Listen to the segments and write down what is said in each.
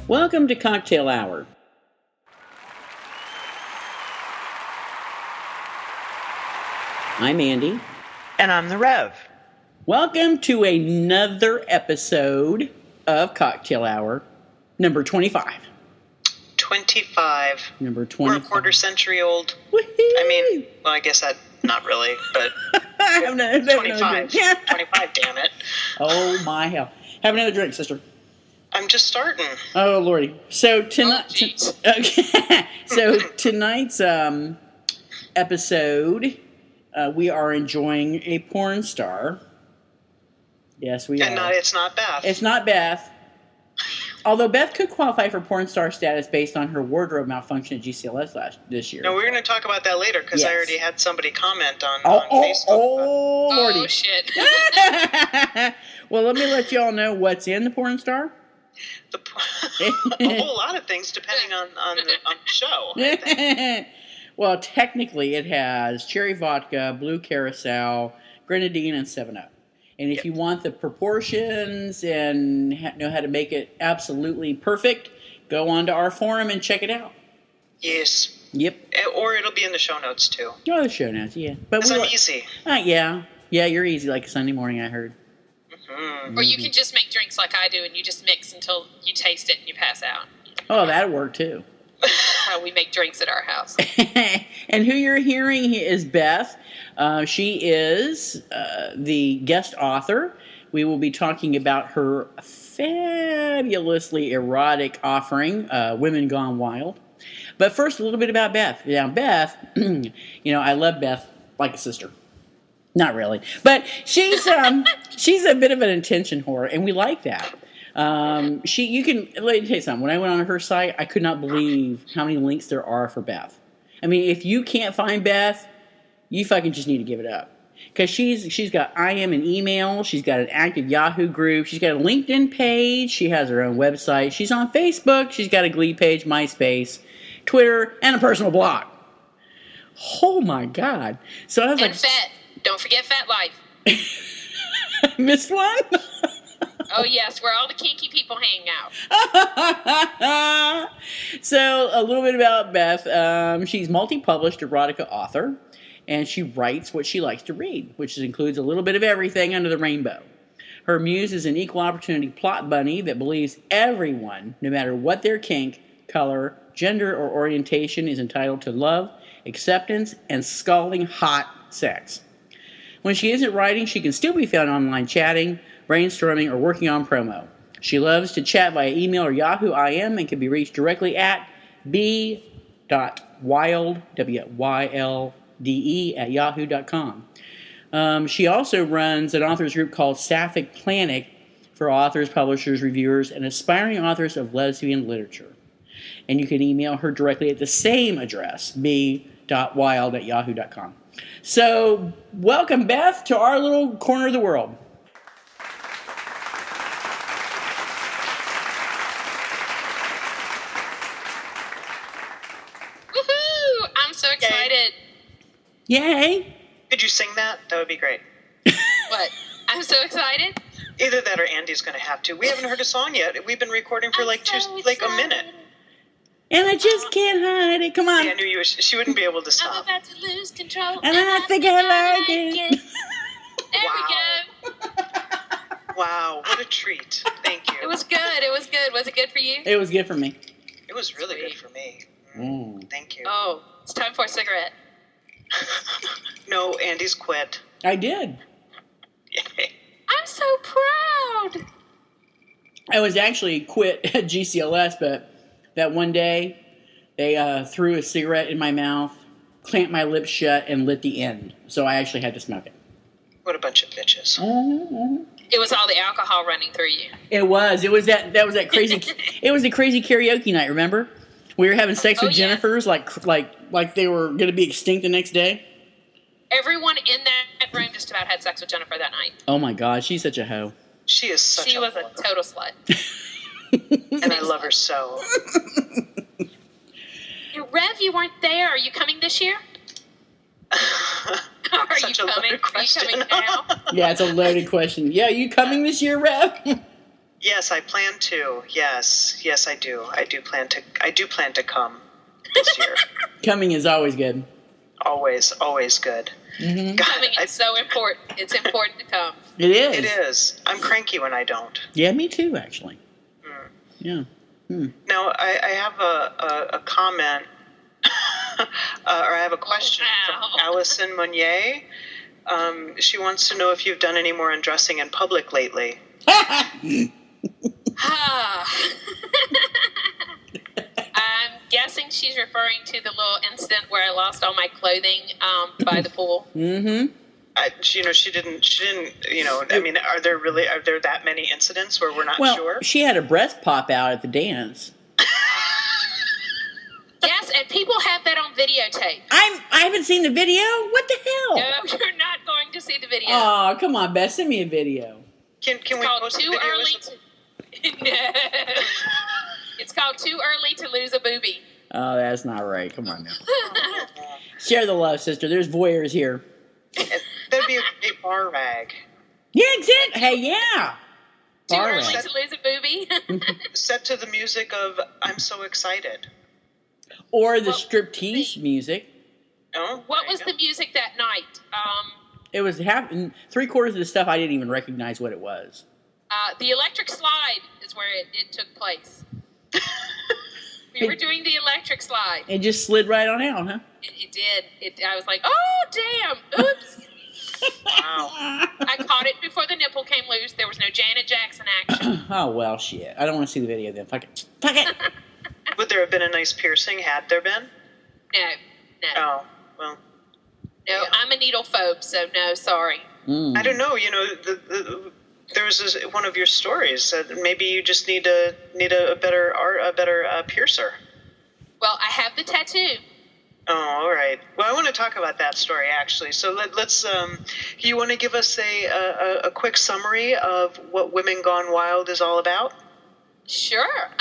Welcome to Cocktail Hour. I'm Andy. And I'm the Rev. Welcome to another episode of Cocktail Hour, number 25. 25. Number 25. We're a quarter century old. Woo-hoo! I mean, well, I guess that, not really, but 25. Yeah. 25, damn it. Oh, my hell. Have another drink, sister. I'm just starting. Oh, Lordy. So, tonight, Okay. so tonight's episode, we are enjoying a Pornstar. Yes, we are. And it's not Beth. It's not Beth. Although Beth could qualify for Pornstar status based on her wardrobe malfunction at GCLS this year. No, we're going to talk about that later, because Yes. I already had somebody comment on Facebook. Oh, Lordy. Oh, shit. Well, let me let y'all know what's in the Pornstar. A whole lot of things, depending on the show. I think. Well, technically, it has cherry vodka, blue curacao, grenadine, and 7-Up. And if you want the proportions and know how to make it absolutely perfect, go on to our forum and check it out. Yes. Yep. Or it'll be in the show notes, too. Oh, the show notes, yeah. Because I'm easy. Yeah. Yeah, you're easy like a Sunday morning, I heard. Mm-hmm. Or you can just make drinks like I do, and you just mix until you taste it and you pass out. Oh, that'd work, too. That's how we make drinks at our house. And who you're hearing is Beth. She is the guest author. We will be talking about her fabulously erotic offering, Women Gone Wylde. But first, a little bit about Beth. Now, Beth, I love Beth like a sister. Not really, but she's a bit of an attention whore, and we like that. Let me tell you something. When I went on her site, I could not believe how many links there are for Beth. I mean, if you can't find Beth, you fucking just need to give it up. Because she's got IM and email, she's got an active Yahoo group, she's got a LinkedIn page, she has her own website, she's on Facebook, she's got a Glee page, MySpace, Twitter, and a personal blog. Oh my God. So I was And Fat. Don't forget Fat Life. Missed one? Oh, yes, where all the kinky people hang out. So, a little bit about Beth. She's multi-published erotica author, and she writes what she likes to read, which includes a little bit of everything under the rainbow. Her muse is an equal opportunity plot bunny that believes everyone, no matter what their kink, color, gender, or orientation, is entitled to love, acceptance, and scalding hot sex. When she isn't writing, she can still be found online chatting, brainstorming, or working on promo. She loves to chat via email or Yahoo IM and can be reached directly at b.wylde, W-Y-L-D-E, at yahoo.com. She also runs an authors group called Sapphic Planet for authors, publishers, reviewers, and aspiring authors of lesbian literature. And you can email her directly at the same address, b.wylde at yahoo.com. So, welcome, Beth, to our little corner of the world. Woohoo! I'm so excited. Yay! Could you sing that? That would be great. What? I'm so excited. Either that or Andy's going to have to. We haven't heard a song yet. We've been recording for a minute. And I just can't hide it. Come on. Yeah, I knew she wouldn't be able to I'm stop. about to lose control. And I think I like it. There Wow. we go. Wow, what a treat. Thank you. It was good. It was good. Was it good for you? It was good for me. It was really good for me. Thank you. Oh, it's time for a cigarette. No, Andy's quit. I did. Yay. I'm so proud. I was actually quit at GCLS, but that one day they threw a cigarette in my mouth, clamped my lips shut, and lit the end. So I actually had to smoke it. What a bunch of bitches. It was all the alcohol running through you. It was that crazy. It was the crazy karaoke night. Remember, we were having sex with Jennifer's, like they were going to be extinct the next day. Everyone in that room just about had sex with Jennifer that night. Oh my God, she's such a hoe. She is such She was a total slut. And I love her so. Rev, you weren't there. Are you coming this year? Are you coming? Are you coming now? Yeah, it's a loaded question. Yeah, you coming this year, Rev? Yes, I plan to. Yes, I do. I do plan to come this year. Coming is always good. Always good. Mm-hmm. God, Coming is so important. It's important to come. It is. It is. I'm cranky when I don't. Yeah, me too, actually. Yeah. Now, I have a comment, or I have a question from Allison Monnier. She wants to know if you've done any more undressing in public lately. I'm guessing she's referring to the little incident where I lost all my clothing by the pool. Mm-hmm. She didn't. I mean, are there that many incidents where we're not sure? She had a breast pop out at the dance. Yes, and people have that on videotape. I haven't seen the video. What the hell? No, you're not going to see the video. Oh, come on, Beth. Send me a video. Can we post the video? No. It's called Too Early to Lose a Boobie. Oh, that's not right. Come on now. Share the love, sister. There's voyeurs here. That'd be a great bar rag. Yeah, exactly. Hey, yeah. Too Bar early rag. to lose a boobie. Set to the music of "I'm So Excited." Or the striptease music. Oh, What was the music that night? It was three-quarters of the stuff I didn't even recognize what it was. The electric slide is where it took place. We were doing the electric slide. It just slid right on out, huh? It did. I was like, oh, damn. Oops. Wow. I caught it before the nipple came loose. There was no Janet Jackson action. Oh, well, shit. I don't want to see the video then. Fuck it. Fuck it. Would there have been a nice piercing? Had there been? No. Oh, well. No, Yeah. I'm a needle phobe, so no, sorry. I don't know. There was one of your stories that maybe you just need a better piercer. Well, I have the tattoo. Oh, all right. Well, I want to talk about that story actually. So let's. You want to give us a quick summary of what Women Gone Wylde is all about? Sure.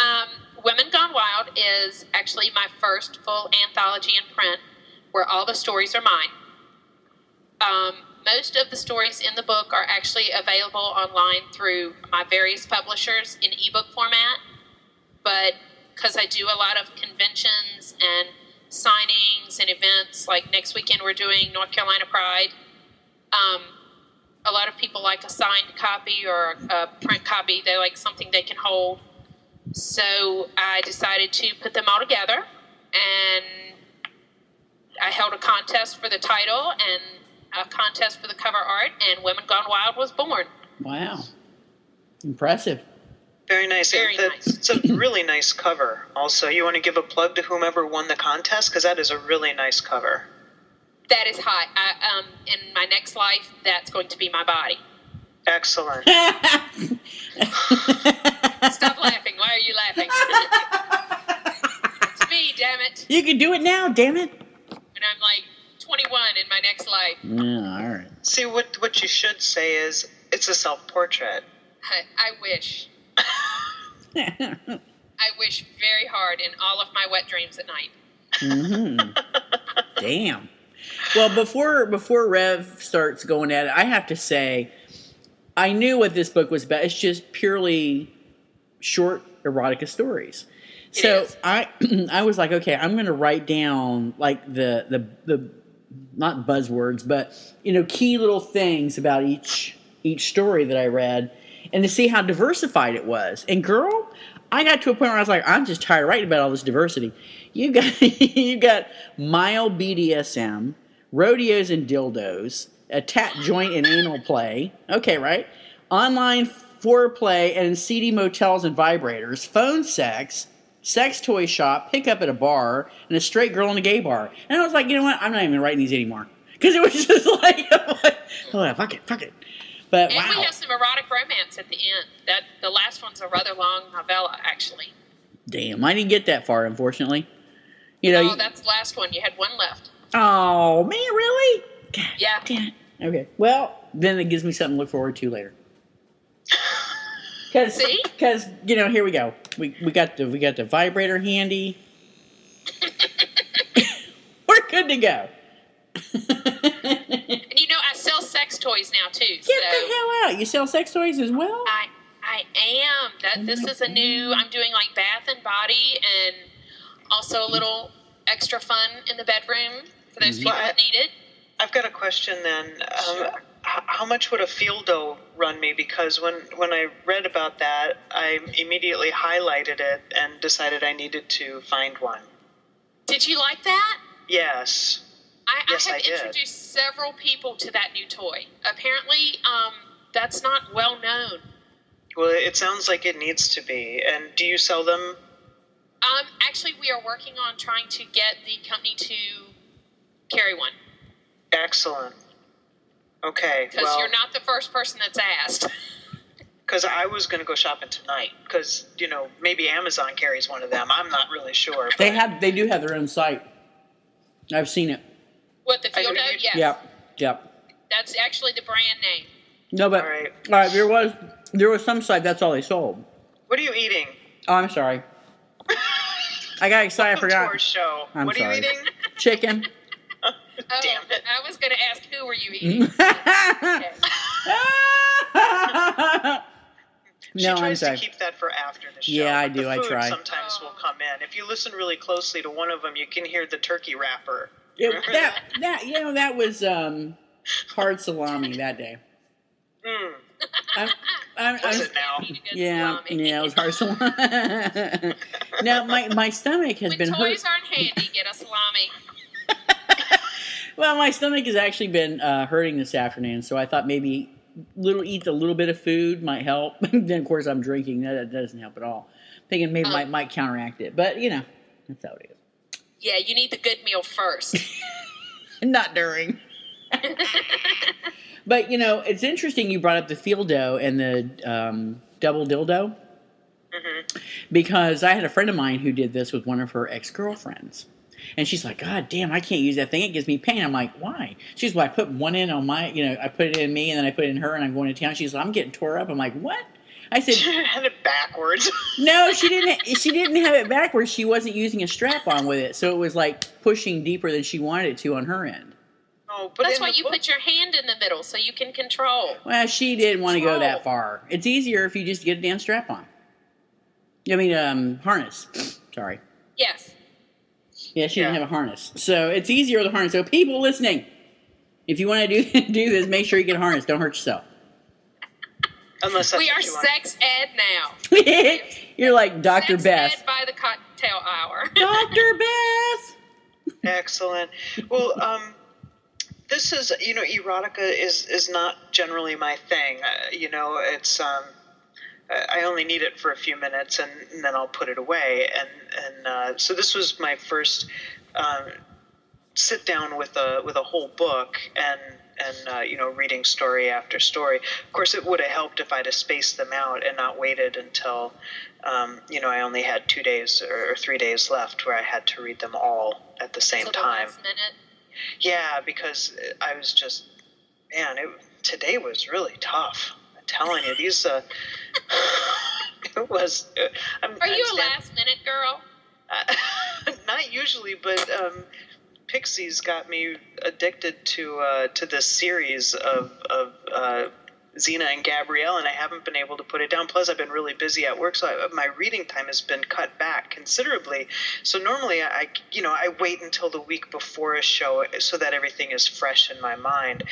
Women Gone Wylde is actually my first full anthology in print, where all the stories are mine. Most of the stories in the book are actually available online through my various publishers in ebook format, but because I do a lot of conventions and signings and events, like next weekend we're doing North Carolina Pride, a lot of people like a signed copy or a print copy. They like something they can hold. So I decided to put them all together, and I held a contest for the title and a contest for the cover art, and Women Gone Wylde was born. Wow. Impressive. Very nice. Very nice. It's a really nice cover. Also, you want to give a plug to whomever won the contest, because that is a really nice cover. That is hot. In my next life, that's going to be my body. Excellent. Stop laughing. Why are you laughing? It's me, damn it. You can do it now, damn it. When I'm like 21 in my next life. Yeah, all right. See, what you should say is, it's a self-portrait. I wish. I wish very hard in all of my wet dreams at night. Mm-hmm. Damn. Well, before Rev starts going at it, I have to say, I knew what this book was about. It's just purely short erotica stories. So I was like, okay, I'm going to write down like the not buzzwords, but key little things about each story that I read, and to see how diversified it was. And girl, I got to a point where I was like, I'm just tired of writing about all this diversity. You got mild BDSM, rodeos and dildos, a tat joint and anal play. Okay, right? Online foreplay and seedy motels and vibrators, phone sex, sex toy shop, pickup at a bar, and a straight girl in a gay bar. And I was like, you know what? I'm not even writing these anymore. Because it was just like, oh, fuck it. But and wow. we have some erotic romance at the end. The last one's a rather long novella, actually. Damn, I didn't get that far, unfortunately. That's the last one. You had one left. Oh, man, really? God, yeah. Damn it. Okay. Well, then it gives me something to look forward to later. Because here we go. We got the vibrator handy. We're good to go. And I sell sex toys now too. Get the hell out! You sell sex toys as well? I I am. This is a new. I'm doing like bath and body, and also a little extra fun in the bedroom for those people that need it. I've got a question then. Sure. How much would a fieldo run me? Because when I read about that, I immediately highlighted it and decided I needed to find one. Did you like that? Yes. I have did. introduced several people to that new toy. Apparently, that's not well known. Well, it sounds like it needs to be. And do you sell them? Actually, we are working on trying to get the company to carry one. Excellent. Okay. Because you're not the first person that's asked. Because I was going to go shopping tonight. Because, maybe Amazon carries one of them. I'm not really sure. But... They do have their own site. I've seen it. What, the Fieldo? Yes. Yep. That's actually the brand name. No, but all right, there was some site that's all they sold. What are you eating? Oh, I'm sorry. I got excited. I forgot. To our show. What are you eating? Chicken. Damn it! I was going to ask who were you eating. She tries to keep that for after the show. Yeah, I do. The I food try. Sometimes will come in. If you listen really closely to one of them, you can hear the turkey wrapper. That was hard salami that day. Was it now? Yeah, it was hard salami. Now my stomach has been hurt. When toys aren't handy, get a salami. Well, my stomach has actually been hurting this afternoon, so I thought maybe eat a little bit of food might help. Then of course I'm drinking. That doesn't help at all. Thinking maybe might counteract it, but that's how it is. Yeah, you need the good meal first. Not during. But, it's interesting you brought up the Fieldo and the double dildo. Mm-hmm. Because I had a friend of mine who did this with one of her ex-girlfriends. And she's like, God damn, I can't use that thing. It gives me pain. I'm like, why? She's like, I put one in on my, I put it in me and then I put it in her and I'm going to town. She's like, I'm getting tore up. I'm like, what? I said, she had it backwards. No, she didn't have it backwards. She wasn't using a strap on with it. So it was like pushing deeper than she wanted it to on her end. Oh, but that's why you put your hand in the middle so you can control. Well, she didn't want to go that far. It's easier if you just get a damn strap on. Harness. Sorry. Yes. Yeah, she didn't have a harness. So it's easier with a harness. So people listening, if you want to do this, make sure you get a harness. Don't hurt yourself. Unless that's we are sex ed now. You're like Dr. Beth. Sex ed by the cocktail hour. Dr. Beth. Excellent. Well, this is, erotica is not generally my thing. It's I only need it for a few minutes and then I'll put it away. And so this was my first sit down with a whole book and reading story after story. Of course, it would have helped if I'd have spaced them out and not waited until, I only had 2 days or 3 days left where I had to read them all at the same time. Last minute. Yeah, because I was just, today was really tough. I'm telling you, these, it was. Are you a last minute girl? Not usually, but Pixies got me addicted to this series of Xena and Gabrielle, and I haven't been able to put it down. Plus, I've been really busy at work, so my reading time has been cut back considerably. So normally, I wait until the week before a show so that everything is fresh in my mind.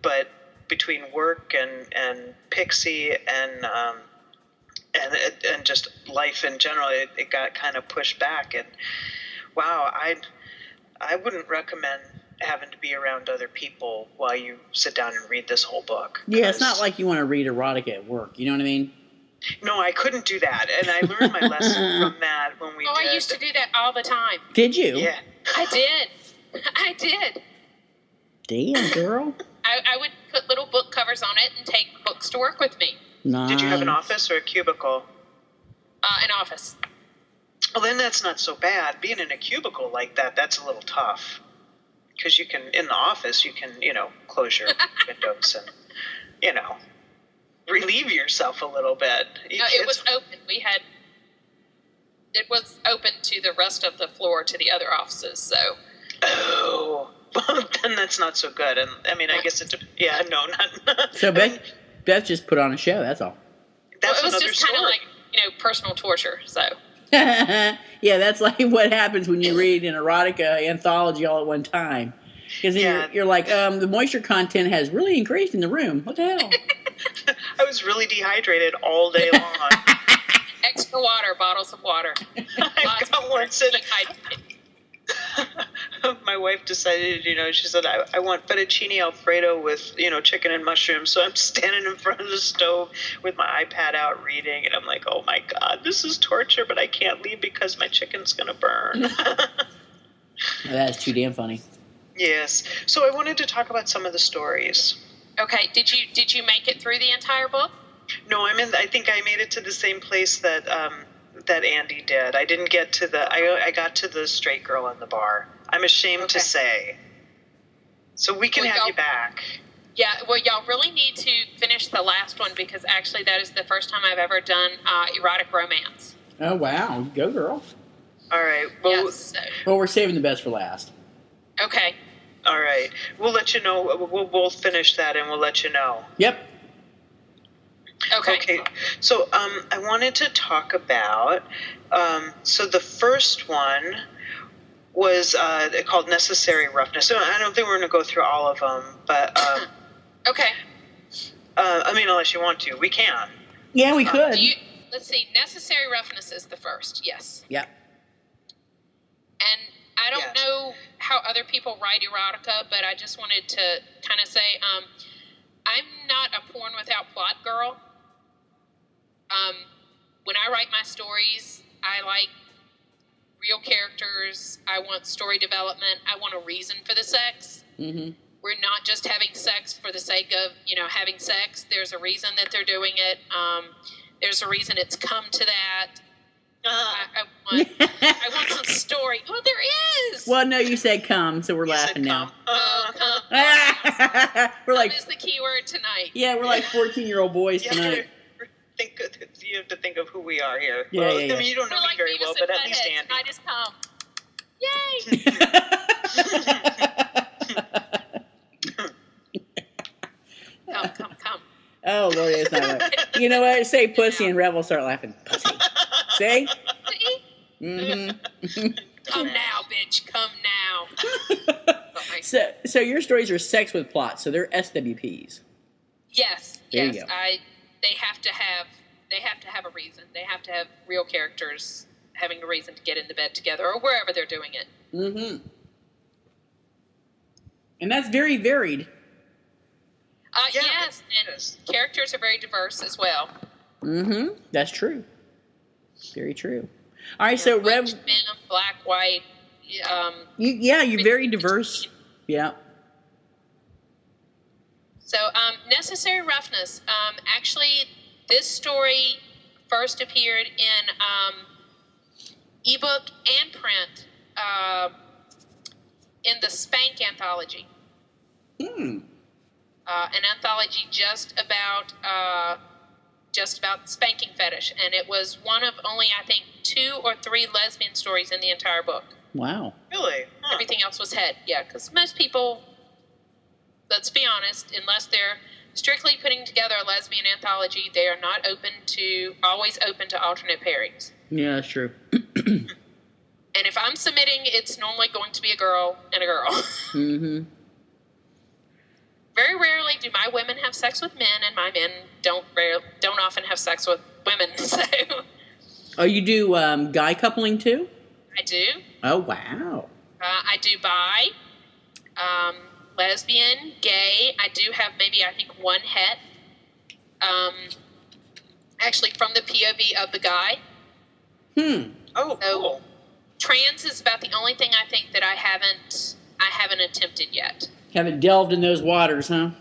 But between work and Pixie and just life in general, it got kind of pushed back. And wow, I wouldn't recommend having to be around other people while you sit down and read this whole book. Yeah, it's not like you want to read erotica at work. You know what I mean? No, I couldn't do that, and I learned my lesson from that when we did. I used to do that all the time. Did you? Yeah. I did. Damn, girl. I would put little book covers on it and take books to work with me. Nice. Did you have an office or a cubicle? An office. Well, then that's not so bad. Being in a cubicle like that, that's a little tough. Because you can, in the office, you can, close your windows and, relieve yourself a little bit. No, it was open. It was open to the rest of the floor to the other offices, so. Oh, well, then that's not so good. And, I guess it's, not. So Beth just put on a show, that's all. that's it was another just kind of story. like, personal torture. So Yeah, that's like what happens when you read an erotica anthology all at one time. Because then you're like, the moisture content has really increased in the room. What the hell? I was really dehydrated all day long. extra water, bottles of water. I got one sitting. My wife decided, she said, I want fettuccine Alfredo with, chicken and mushrooms. So I'm standing in front of the stove with my iPad out reading. And I'm like, oh, my God, this is torture. But I can't leave because my chicken's going to burn. That's too damn funny. Yes. So I wanted to talk about some of the stories. Okay. Did you make it through the entire book? No, I think I made it to the same place that Andy did. I didn't get to I got to the straight girl in the bar. I'm ashamed to say. So we can have you back. Yeah, well, y'all really need to finish the last one because actually that is the first time I've ever done erotic romance. Oh, wow. Go, girl. All right. Well, yes. Well, we're saving the best for last. Okay. All right. We'll let you know. We'll both finish that and we'll let you know. Yep. Okay. So I wanted to talk about, so the first one was called Necessary Roughness. So I don't think we're going to go through all of them, but... okay. Unless you want to. We can. Yeah, we could. Let's see. Necessary Roughness is the first, yes. Yep. And I don't know how other people write erotica, but I just wanted to kind of say, I'm not a porn without plot girl. When I write my stories, I like real characters. I want story development. I want a reason for the sex. Mm-hmm. We're not just having sex for the sake of, having sex. There's a reason that they're doing it. There's a reason it's come to that. I want some story. Well, there is. Well, no, you said come, so we're laughing now. Come. We're like, come is the key word tonight. Yeah, we're like 14-year-old boys tonight. You have to think of who we are here. Yeah, well, yeah. I mean, you don't know me very well, but at least Andy. Tonight is come. Yay! Come. Oh, Lord, it's not right. You know what? Say pussy and Rev will start laughing. Pussy. See? Mm-hmm. Come now, bitch. Come now. So your stories are sex with plot, so they're SWPs. Yes. There you go. They have to have a reason. They have to have real characters having a reason to get into bed together or wherever they're doing it. Mm-hmm. And that's very varied. Yes, and characters are very diverse as well. Mm-hmm. That's true. Very true. All right, so Rev, men, black, white. you're very diverse. Yeah. So, Necessary Roughness. Actually, this story first appeared in ebook and print in the Spank anthology. An anthology just about spanking fetish, and it was one of only, I think, 2 or 3 lesbian stories in the entire book. Wow. Really? Huh. Everything else was head. Yeah, because most people, let's be honest, unless they're strictly putting together a lesbian anthology, they are not always open to alternate pairings. Yeah, that's true. And if I'm submitting, it's normally going to be a girl and a girl. Mm-hmm. Very rarely do my women have sex with men, and my men don't often have sex with women. So. Oh, you do guy coupling too? I do. Oh, wow. I do bi, lesbian, gay. I do have maybe, I think, one het. Actually, from the POV of the guy. Oh, so, cool. Trans is about the only thing I think that I haven't attempted yet. Haven't delved in those waters, huh?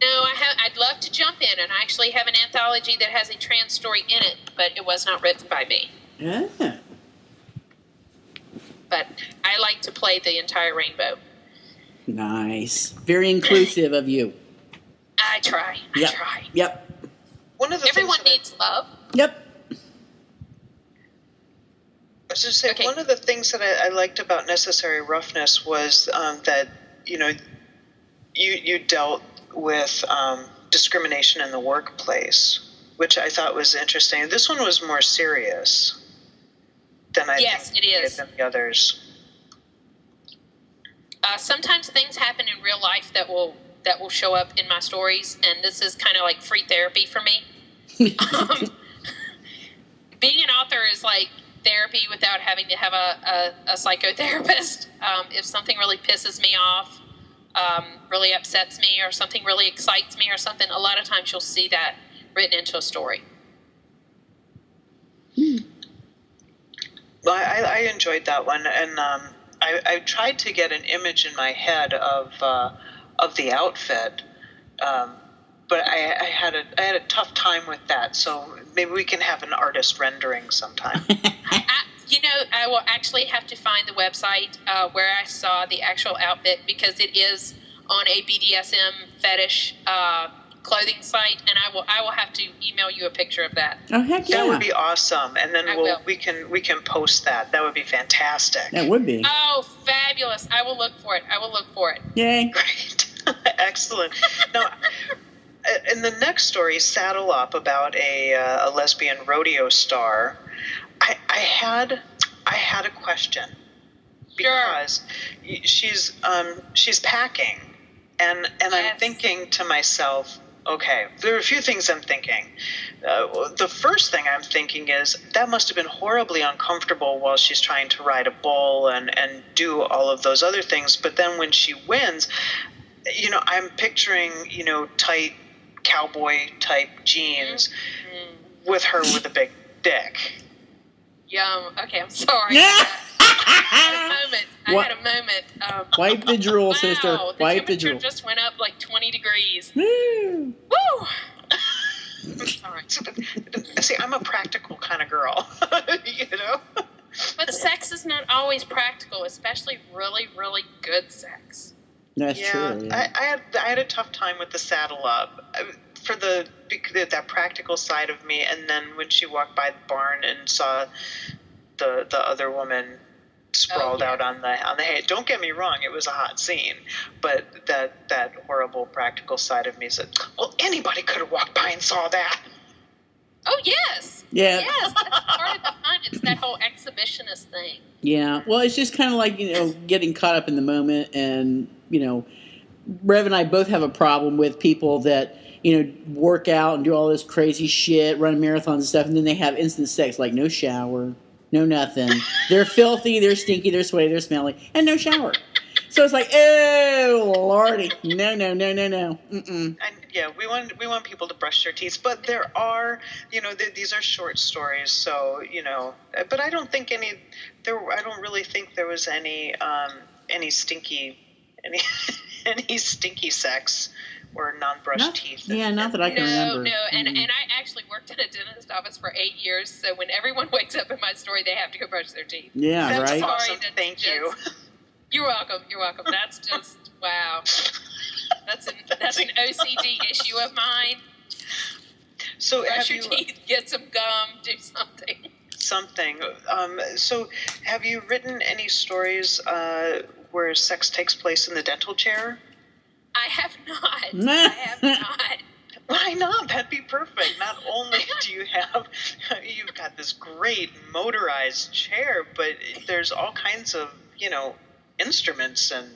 No, I'd love to jump in, and I actually have an anthology that has a trans story in it, but it was not written by me. Yeah. But I like to play the entire rainbow. Nice. Very inclusive of you. I try. Yep. I try. Yep. Everyone needs love. Yep. I was just saying, one of the things that I liked about Necessary Roughness was that, you dealt with discrimination in the workplace. which I thought was interesting. This one was more serious than I think it is. than the others. Sometimes things happen in real life that will show up in my stories, and this is kind of like free therapy for me. Being an author is like therapy without having to have a psychotherapist. If something really pisses me off, really upsets me, or something really excites me or something, a lot of times you'll see that written into a story. Well, I enjoyed that one, and I tried to get an image in my head of the outfit, but I had a tough time with that. So maybe we can have an artist rendering sometime. I will actually have to find the website where I saw the actual outfit, because it is on a BDSM fetish clothing site, and I will have to email you a picture of that. Oh, heck yeah. That would be awesome, and then we can post that. That would be fantastic. That would be. Oh, fabulous. I will look for it. Yay. Great. Excellent. Now, in the next story, Saddle Up, about a lesbian rodeo star, I had a question, because she's packing, and Yes. I'm thinking to myself, okay, there are a few things I'm thinking. The first thing I'm thinking is that must have been horribly uncomfortable while she's trying to ride a bull and do all of those other things. But then when she wins, I'm picturing, tight cowboy type jeans with her with a big dick. Yum. Okay, I'm sorry. I had a moment. Wipe the drool, sister. Wipe the drool. The temperature just went up like 20 degrees. Woo! Woo! Sorry. See, I'm a practical kind of girl, But sex is not always practical, especially really, really good sex. That's true. Yeah. I had a tough time with the Saddle Up for that practical side of me, and then when she walked by the barn and saw the other woman sprawled out on the hay. Don't get me wrong, it was a hot scene, but that horrible practical side of me said, well, anybody could have walked by and saw that. Oh, yes. Yeah. Yes, that's part of the fun. It's that whole exhibitionist thing. Yeah. Well, it's just kind of like, getting caught up in the moment, and, Rev and I both have a problem with people that, work out and do all this crazy shit, run marathons and stuff, and then they have instant sex, like no shower, no nothing. They're filthy, they're stinky, they're sweaty, they're smelly, and no shower. So it's like, oh, Lordy. No. Mm-mm. And yeah, we want people to brush their teeth, but there are, these are short stories, so, but I don't think I don't really think there was any stinky sex or non-brushed teeth. Not that I can remember. No, and I actually worked in a dentist office for 8 years, so when everyone wakes up in my story, they have to go brush their teeth. Yeah, that's right? Awesome. Thank you. You're welcome. That's just, wow. That's an OCD issue of mine. So brush your teeth, get some gum, do something. So have you written any stories where sex takes place in the dental chair? I have not. Why not? That'd be perfect. Not only do you've got this great motorized chair, but there's all kinds of, instruments and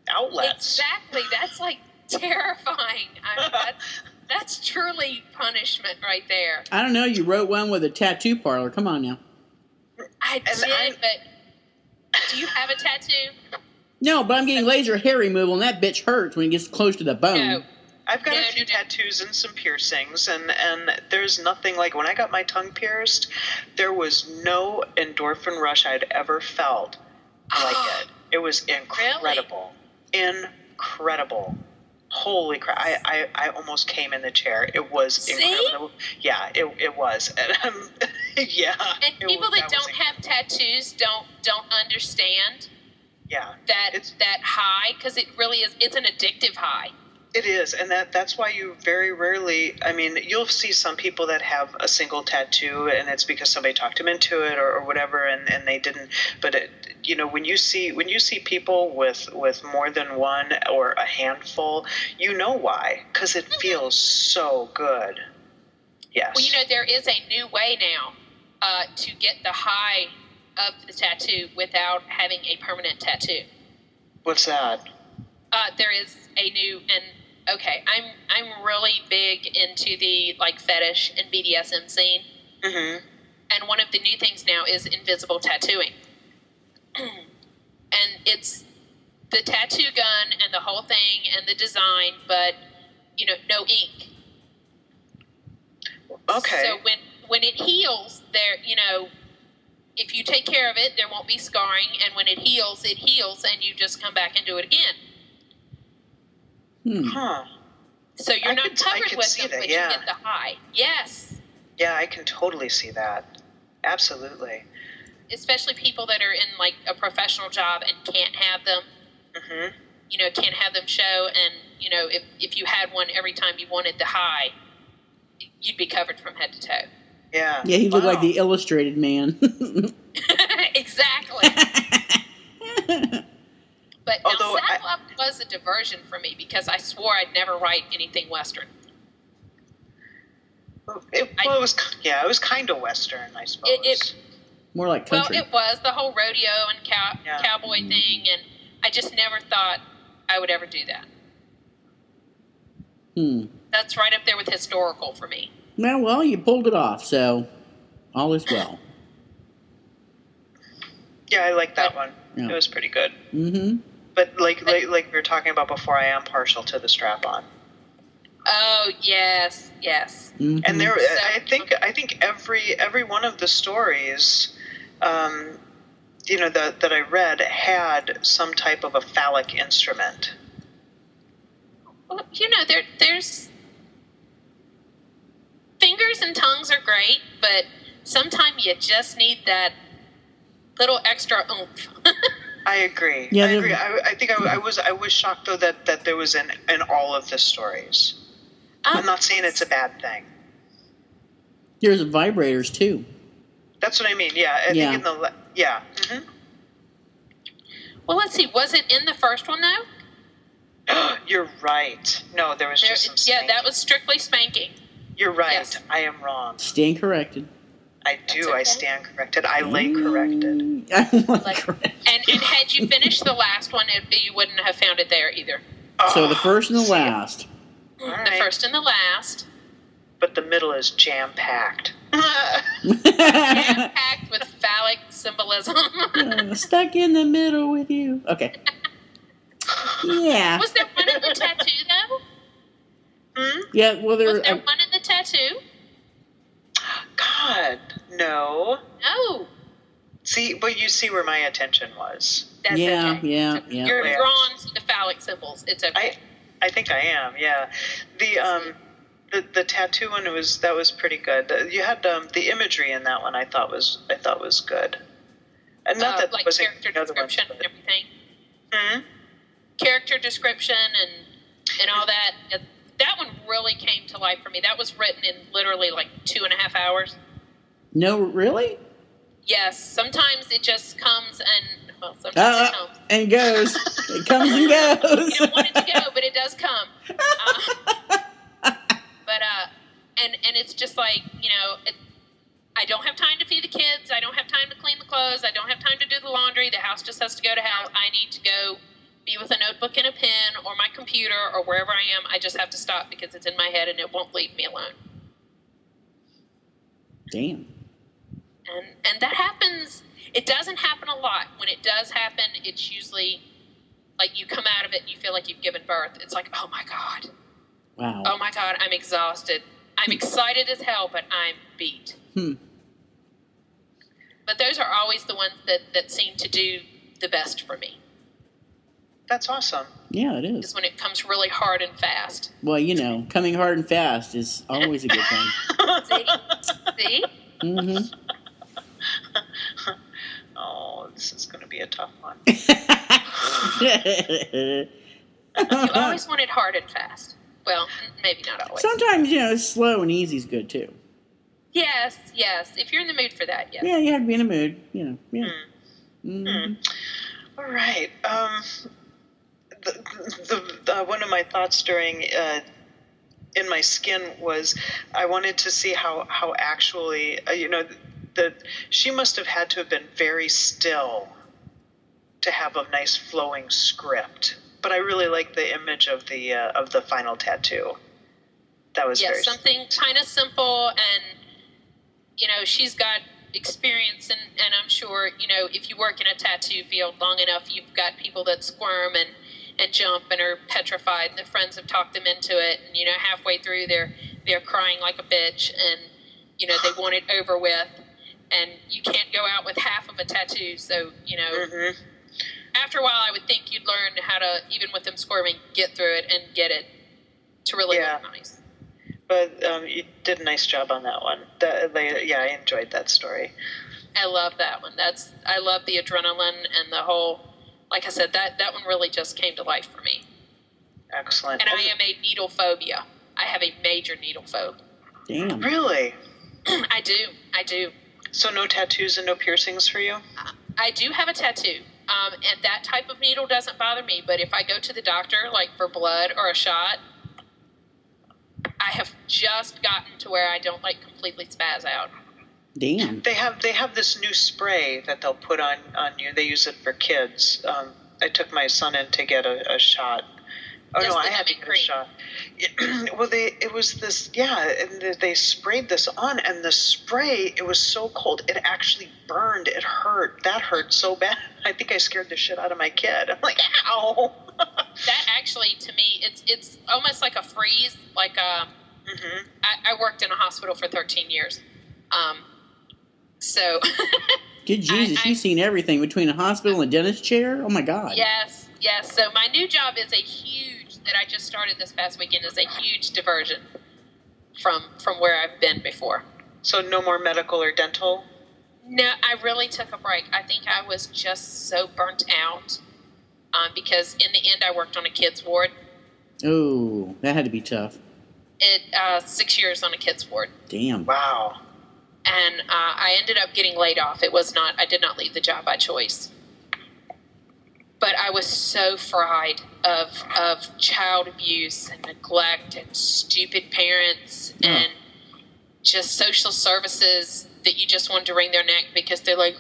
outlets. Exactly. That's like terrifying. That's truly punishment right there. I don't know. You wrote one with a tattoo parlor. Come on now. I did, but do you have a tattoo? No, but I'm getting laser hair removal, and that bitch hurts when it gets close to the bone. No. I've got a few tattoos and some piercings, and there's nothing like when I got my tongue pierced, there was no endorphin rush I'd ever felt like it. It was incredible. Really? Incredible. Holy crap. I almost came in the chair. It was incredible. Yeah, it was. And, yeah. And people that don't have tattoos don't understand that high, because it really is, it's an addictive high. It is, and that's why you very rarely, you'll see some people that have a single tattoo, and it's because somebody talked them into it or whatever, and they didn't. But when you see people with more than one or a handful, you know why, because it feels so good. Yes. Well, there is a new way now to get the high of the tattoo without having a permanent tattoo. What's that? There is a new, and okay, I'm really big into the fetish and BDSM scene. Mm-hmm. And one of the new things now is invisible tattooing. And it's the tattoo gun and the whole thing and the design, but, no ink. Okay. So when it heals, there, if you take care of it, there won't be scarring. And when it heals, and you just come back and do it again. Huh. So you're not covered with them, but you get the high. Yes. Yeah, I can totally see that. Absolutely. Especially people that are in a professional job and can't have them. Mm-hmm. Can't have them show, and if you had one every time you wanted the high, you'd be covered from head to toe. Yeah. Yeah, he looked like the Illustrated Man. Exactly. But Saddle was a diversion for me because I swore I'd never write anything Western. It was kind of Western, I suppose. More like country. Well, it was the whole rodeo and cowboy thing, and I just never thought I would ever do that. That's right up there with historical for me. Well, you pulled it off, so all is well. Yeah, I like that one. Yeah. It was pretty good. Mm-hmm. But like we were talking about before, I am partial to the strap-on. Oh yes. Mm-hmm. And I think every one of the stories, that I read had some type of a phallic instrument. Well, there's fingers and tongues are great, but sometimes you just need that little extra oomph. I agree. Yeah, I agree. I think I was shocked though that there was in all of the stories. I'm not saying it's a bad thing. There's vibrators too. That's what I mean. Yeah, I think Mm-hmm. Well, let's see. Was it in the first one though? You're right. No, there was just some spanking. Yeah, that was strictly spanking. You're right. Yes. I am wrong. Stand corrected. I do. Okay. I stand corrected. I lay corrected. Corrected. And had you finished the last one, you wouldn't have found it there either. So the first and the last. All The right. first and the last. But the middle is jam-packed. Jam-packed with phallic symbolism. Stuck in the middle with you. Okay. Yeah. Was there one in the tattoo, though? Yeah, well, Was there one in the tattoo? God, no. No. See, but you see where my attention was. That's Yeah, okay. yeah, yeah. You're drawn to the phallic symbols. It's okay. I think I am. Yeah. The tattoo one that was pretty good. You had the imagery in that one. I thought was good. And not that like wasn't character the other ones, description and but- everything. Character description and all that. That one really came to life for me. That was written in literally 2.5 hours. No, really? Yes. Sometimes it just comes and sometimes it comes. And goes. It comes and goes. You don't want it to go, but it does come. And it's just I don't have time to feed the kids. I don't have time to clean the clothes. I don't have time to do the laundry. The house just has to go to hell. I need to go be with a notebook and a pen or my computer or wherever I am. I just have to stop because it's in my head and it won't leave me alone. Damn. And that happens. It doesn't happen a lot. When it does happen, it's usually you come out of it and you feel like you've given birth. It's like, oh my God. Wow. Oh my God, I'm exhausted. I'm excited as hell, but I'm beat. But those are always the ones that seem to do the best for me. That's awesome. Yeah, it is. Is when it comes really hard and fast. Well, coming hard and fast is always a good thing. See? Mm-hmm. Oh, this is going to be a tough one. You always want it hard and fast. Well, maybe not always. Sometimes, slow and easy is good, too. Yes. If you're in the mood for that, yes. Yeah, you have to be in a mood, Yeah. Mm-hmm. All right. One of my thoughts during in my skin was I wanted to see how actually, she must have had to have been very still to have a nice flowing script. But I really like the image of the final tattoo. That was very something kind of simple, and she's got experience, and I'm sure if you work in a tattoo field long enough, you've got people that squirm and jump and are petrified, and their friends have talked them into it, and halfway through they're crying like a bitch, and they want it over with, and you can't go out with half of a tattoo, so Mm-hmm. After a while I would think you'd learn how to, even with them squirming, get through it and get it to really look nice. But you did a nice job on that one. I enjoyed that story. I love that one. I love the adrenaline and the whole, like I said, that one really just came to life for me. Excellent. And I am a needle phobia. I have a major needle phobia. Damn. Really? I do. So no tattoos and no piercings for you? I do have a tattoo. And that type of needle doesn't bother me. But if I go to the doctor, like for blood or a shot, I have just gotten to where I don't completely spaz out. Damn. They have this new spray that they'll put on you. They use it for kids. I took my son in to get a shot. Oh no, I had to get a shot. It was this, and they sprayed this on, and the spray, it was so cold, it actually burned, it hurt. That hurt so bad. I think I scared the shit out of my kid. I'm like, ow. That actually, to me, it's almost like a freeze. I worked in a hospital for 13 years. So. Good Jesus, you've seen everything between a hospital and a dentist chair? Oh my God. Yes. So my new job is that I just started this past weekend, is a huge diversion from where I've been before. So no more medical or dental? No, I really took a break. I think I was just so burnt out because in the end I worked on a kids ward. Oh, that had to be tough. 6 years on a kids ward. Damn. Wow. And I ended up getting laid off. I did not leave the job by choice. But I was so fried of child abuse and neglect and stupid parents and just social services that you just wanted to wring their neck because they're like,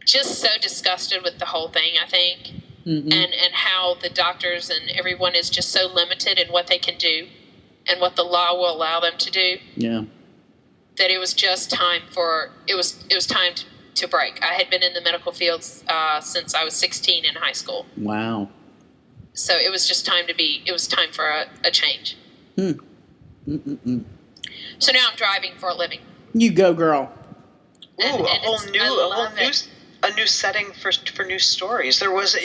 just so disgusted with the whole thing, I think. Mm-hmm. And how the doctors and everyone is just so limited in what they can do and what the law will allow them to do. Yeah. That it was just time time to break. I had been in the medical fields since I was 16 in high school. Wow. So it was just time for a change. So now I'm driving for a living. You go, girl. A new setting for new stories. There was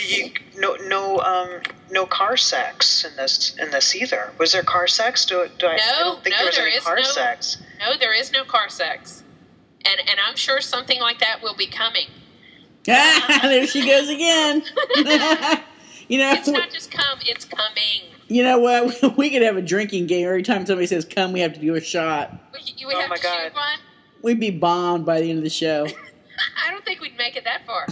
no car sex in this either. Was there car sex? I don't think there was any car sex. No, there is no car sex. And I'm sure something like that will be coming. There she goes again. It's not just come, it's coming. You know what? We could have a drinking game. Every time somebody says come, we have to do a shot. You would have to shoot one? We'd be bombed by the end of the show. I don't think we'd make it that far.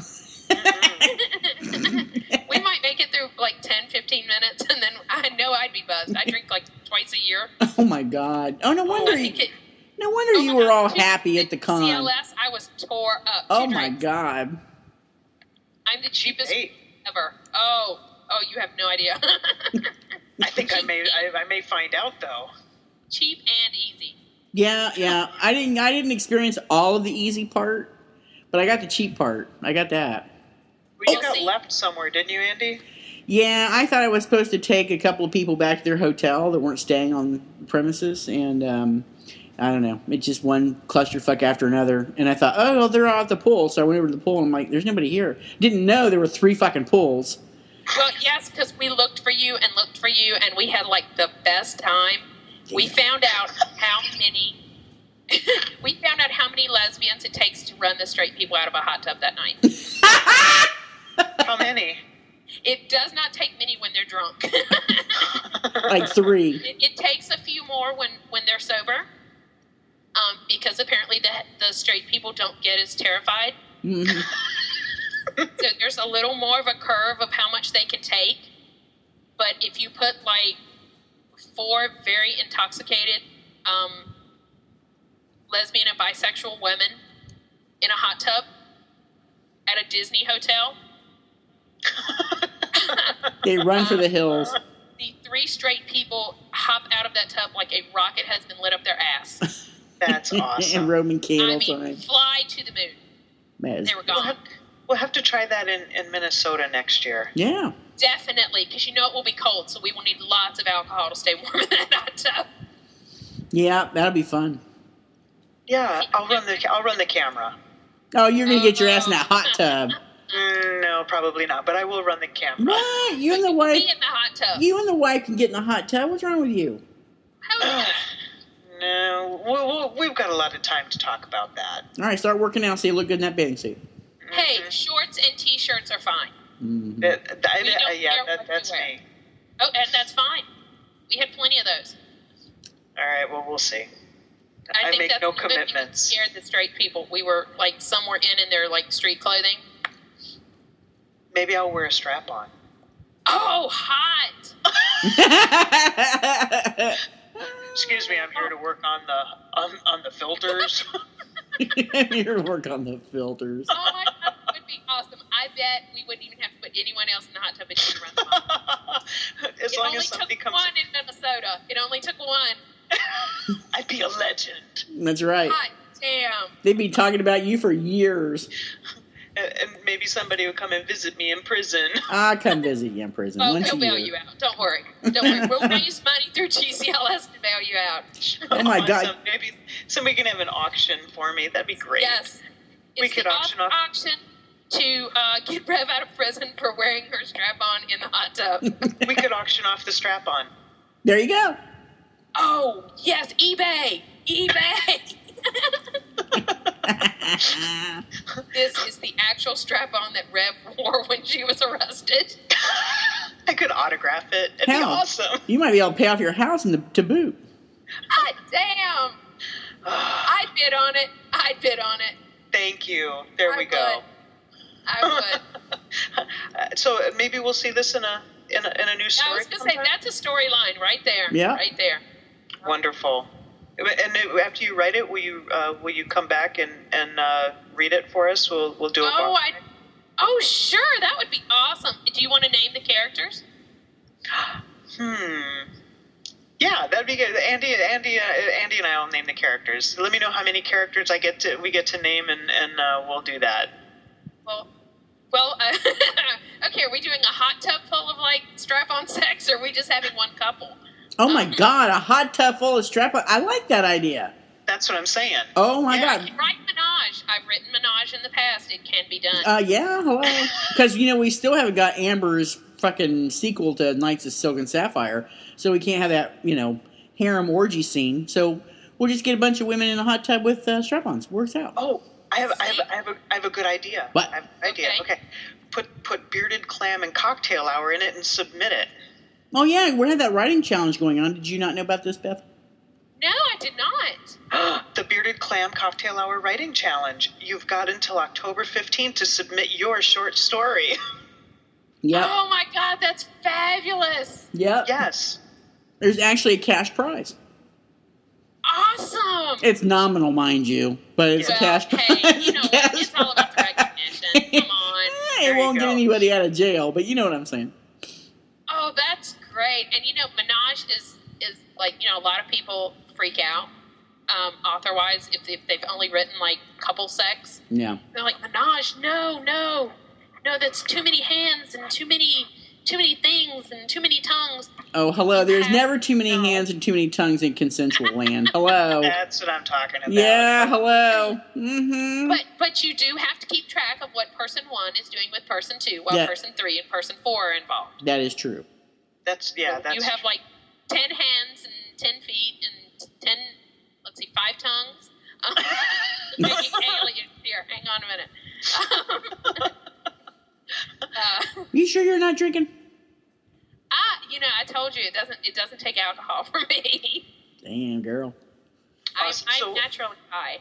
We might make it through 10, 15 minutes, and then I know I'd be buzzed. I drink twice a year. Oh my God. Oh, no wonder you were all happy at the con. CLS, I was tore up. Oh my God. I'm the cheapest ever. Oh, you have no idea. I think I may find out though. Cheap and easy. Yeah. I didn't experience all of the easy part, but I got the cheap part. I got that. Well, you got left somewhere, didn't you, Andy? Yeah, I thought I was supposed to take a couple of people back to their hotel that weren't staying on premises, and I don't know. It's just one clusterfuck after another. And I thought, oh, they're all at the pool. So I went over to the pool and I'm like, there's nobody here. Didn't know there were 3 fucking pools. Well, yes, because we looked for you, and we had the best time. We found out how many lesbians it takes to run the straight people out of a hot tub that night. How many? It does not take many when they're drunk. 3. It takes a few more when they're sober. Because apparently the straight people don't get as terrified. So there's a little more of a curve of how much they can take. But if you put like 4 very intoxicated lesbian and bisexual women in a hot tub at a Disney hotel, they run for the hills. The 3 straight people hop out of that tub like a rocket has been lit up their ass. That's awesome. And Roman candle I mean, time. fly to the moon. They were gone. We'll have to try that in Minnesota next year. Yeah. Definitely, because you know it will be cold, so we will need lots of alcohol to stay warm in that hot tub. Yeah, that'll be fun. Yeah, I'll run the camera. Oh, you're gonna get your ass in that hot tub. No, probably not. But I will run the camera. What? You and the wife? Be in the hot tub. You and the wife can get in the hot tub. What's wrong with you? No, we've got a lot of time to talk about that. All right, start working out so you look good in that bathing suit. Hey, shorts and t-shirts are fine. Mm-hmm. That's me. Oh, and that's fine. We had plenty of those. All right, well, we'll see. I think make that's no the good thing that commitments. scared the straight people. We were like, some were in their like street clothing. Maybe I'll wear a strap-on. Oh, hot! Excuse me, I'm here to work on the filters. Here to work on the filters. Oh my God, that would be awesome. I bet we wouldn't even have to put anyone else in the hot tub and you run them off. As long as somebody comes. It only took one in Minnesota. It only took one. I'd be a legend. That's right. Hot damn. They'd be talking about you for years. And maybe somebody would come and visit me in prison. I'll come visit you in prison. Oh, once they'll a bail year. you out. Don't worry. We'll raise money through GCLS to bail you out. Oh my God. Maybe somebody can have an auction for me. That'd be great. Yes. We It's could the auction off. auction to get Rev out of prison for wearing her strap-on in the hot tub. We could auction off the strap-on. There you go. Oh, yes, eBay. eBay. This is the actual strap-on that Rev wore when she was arrested. I could autograph it. It'd be Hell, awesome. You might be able to pay off your house to boot. Hot damn. I'd bid on it. Thank you. There we go. I would. So maybe we'll see this in a new story. I was going to say, that's a storyline right there. Yeah. Right there. Wonderful. And after you write it, will you come back and read it for us? We'll do it. Oh, sure. That would be awesome. Do you want to name the characters? Yeah, that'd be good. Andy and I will name the characters. Let me know how many characters we get to name, and we'll do that. Well, okay. Are we doing a hot tub full of like strap-on sex, or are we just having one couple? Oh my God, a hot tub full of strap-on. I like that idea. That's what I'm saying. Oh my God. You can write Menage. I've written Menage in the past. It can be done. Yeah, hello. Because, we still haven't got Amber's fucking sequel to Knights of Silk and Sapphire, so we can't have that, harem orgy scene. So we'll just get a bunch of women in a hot tub with strap-ons. Works out. Oh, I have a good idea. What? I have an idea. Okay. Put bearded clam and cocktail hour in it and submit it. Oh, yeah, we had that writing challenge going on. Did you not know about this, Beth? No, I did not. The Bearded Clam Cocktail Hour Writing Challenge. You've got until October 15th to submit your short story. Yep. Oh my God, that's fabulous. Yep. Yes. There's actually a cash prize. Awesome. It's nominal, mind you, but it's a cash prize. Hey, it's all about the recognition. Come on. It won't get anybody out of jail, but you know what I'm saying. Oh, that's great. And Menage is like, a lot of people freak out, author-wise, if they've only written like couple sex. Yeah. They're like, Menage, no, that's too many hands and too many things and too many tongues. Oh, hello. There's never too many hands and too many tongues in consensual land. Hello. That's what I'm talking about. Yeah, hello. Mm-hmm. But you do have to keep track of what person 1 is doing with person 2, while person 3 and person 4 are involved. That is true. That's you have like 10 hands and 10 feet and 5 tongues. Making aliens here. Hang on a minute. You sure you're not drinking? I told you it doesn't take alcohol for me. Damn, girl. I'm naturally high.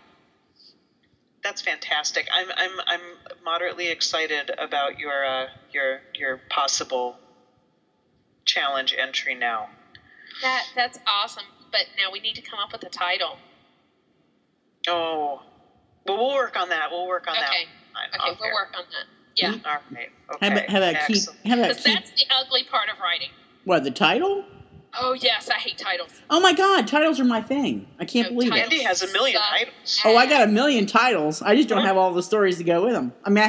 That's fantastic. I'm moderately excited about your possible challenge entry now. That's awesome. But now we need to come up with a title. Oh, well, we'll work on that. We'll work on that. Okay, we'll work on that. Yeah. All right. Okay. How about keep? Because that's the ugly part of writing. What, the title? Oh yes, I hate titles. Oh my God, titles are my thing. I can't believe it. Andy has a million titles. Oh, I got a million titles. I just don't have all the stories to go with them. I mean, I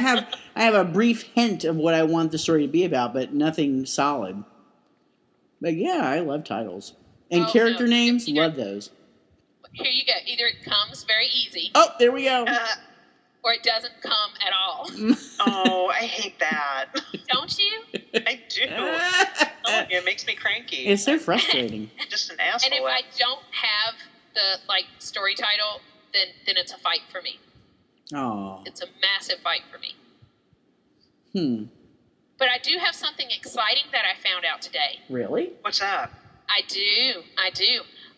have a brief hint of what I want the story to be about, but nothing solid. But yeah, I love titles and character names. Love those. Here you go. Either it comes very easy. Oh, there we go. Or it doesn't come at all. Oh, I hate that. Don't you? I do. It makes me cranky. It's so frustrating. Just an asshole. And if I don't have the story title, then it's a fight for me. Oh. It's a massive fight for me. But I do have something exciting that I found out today. Really? What's that? I do.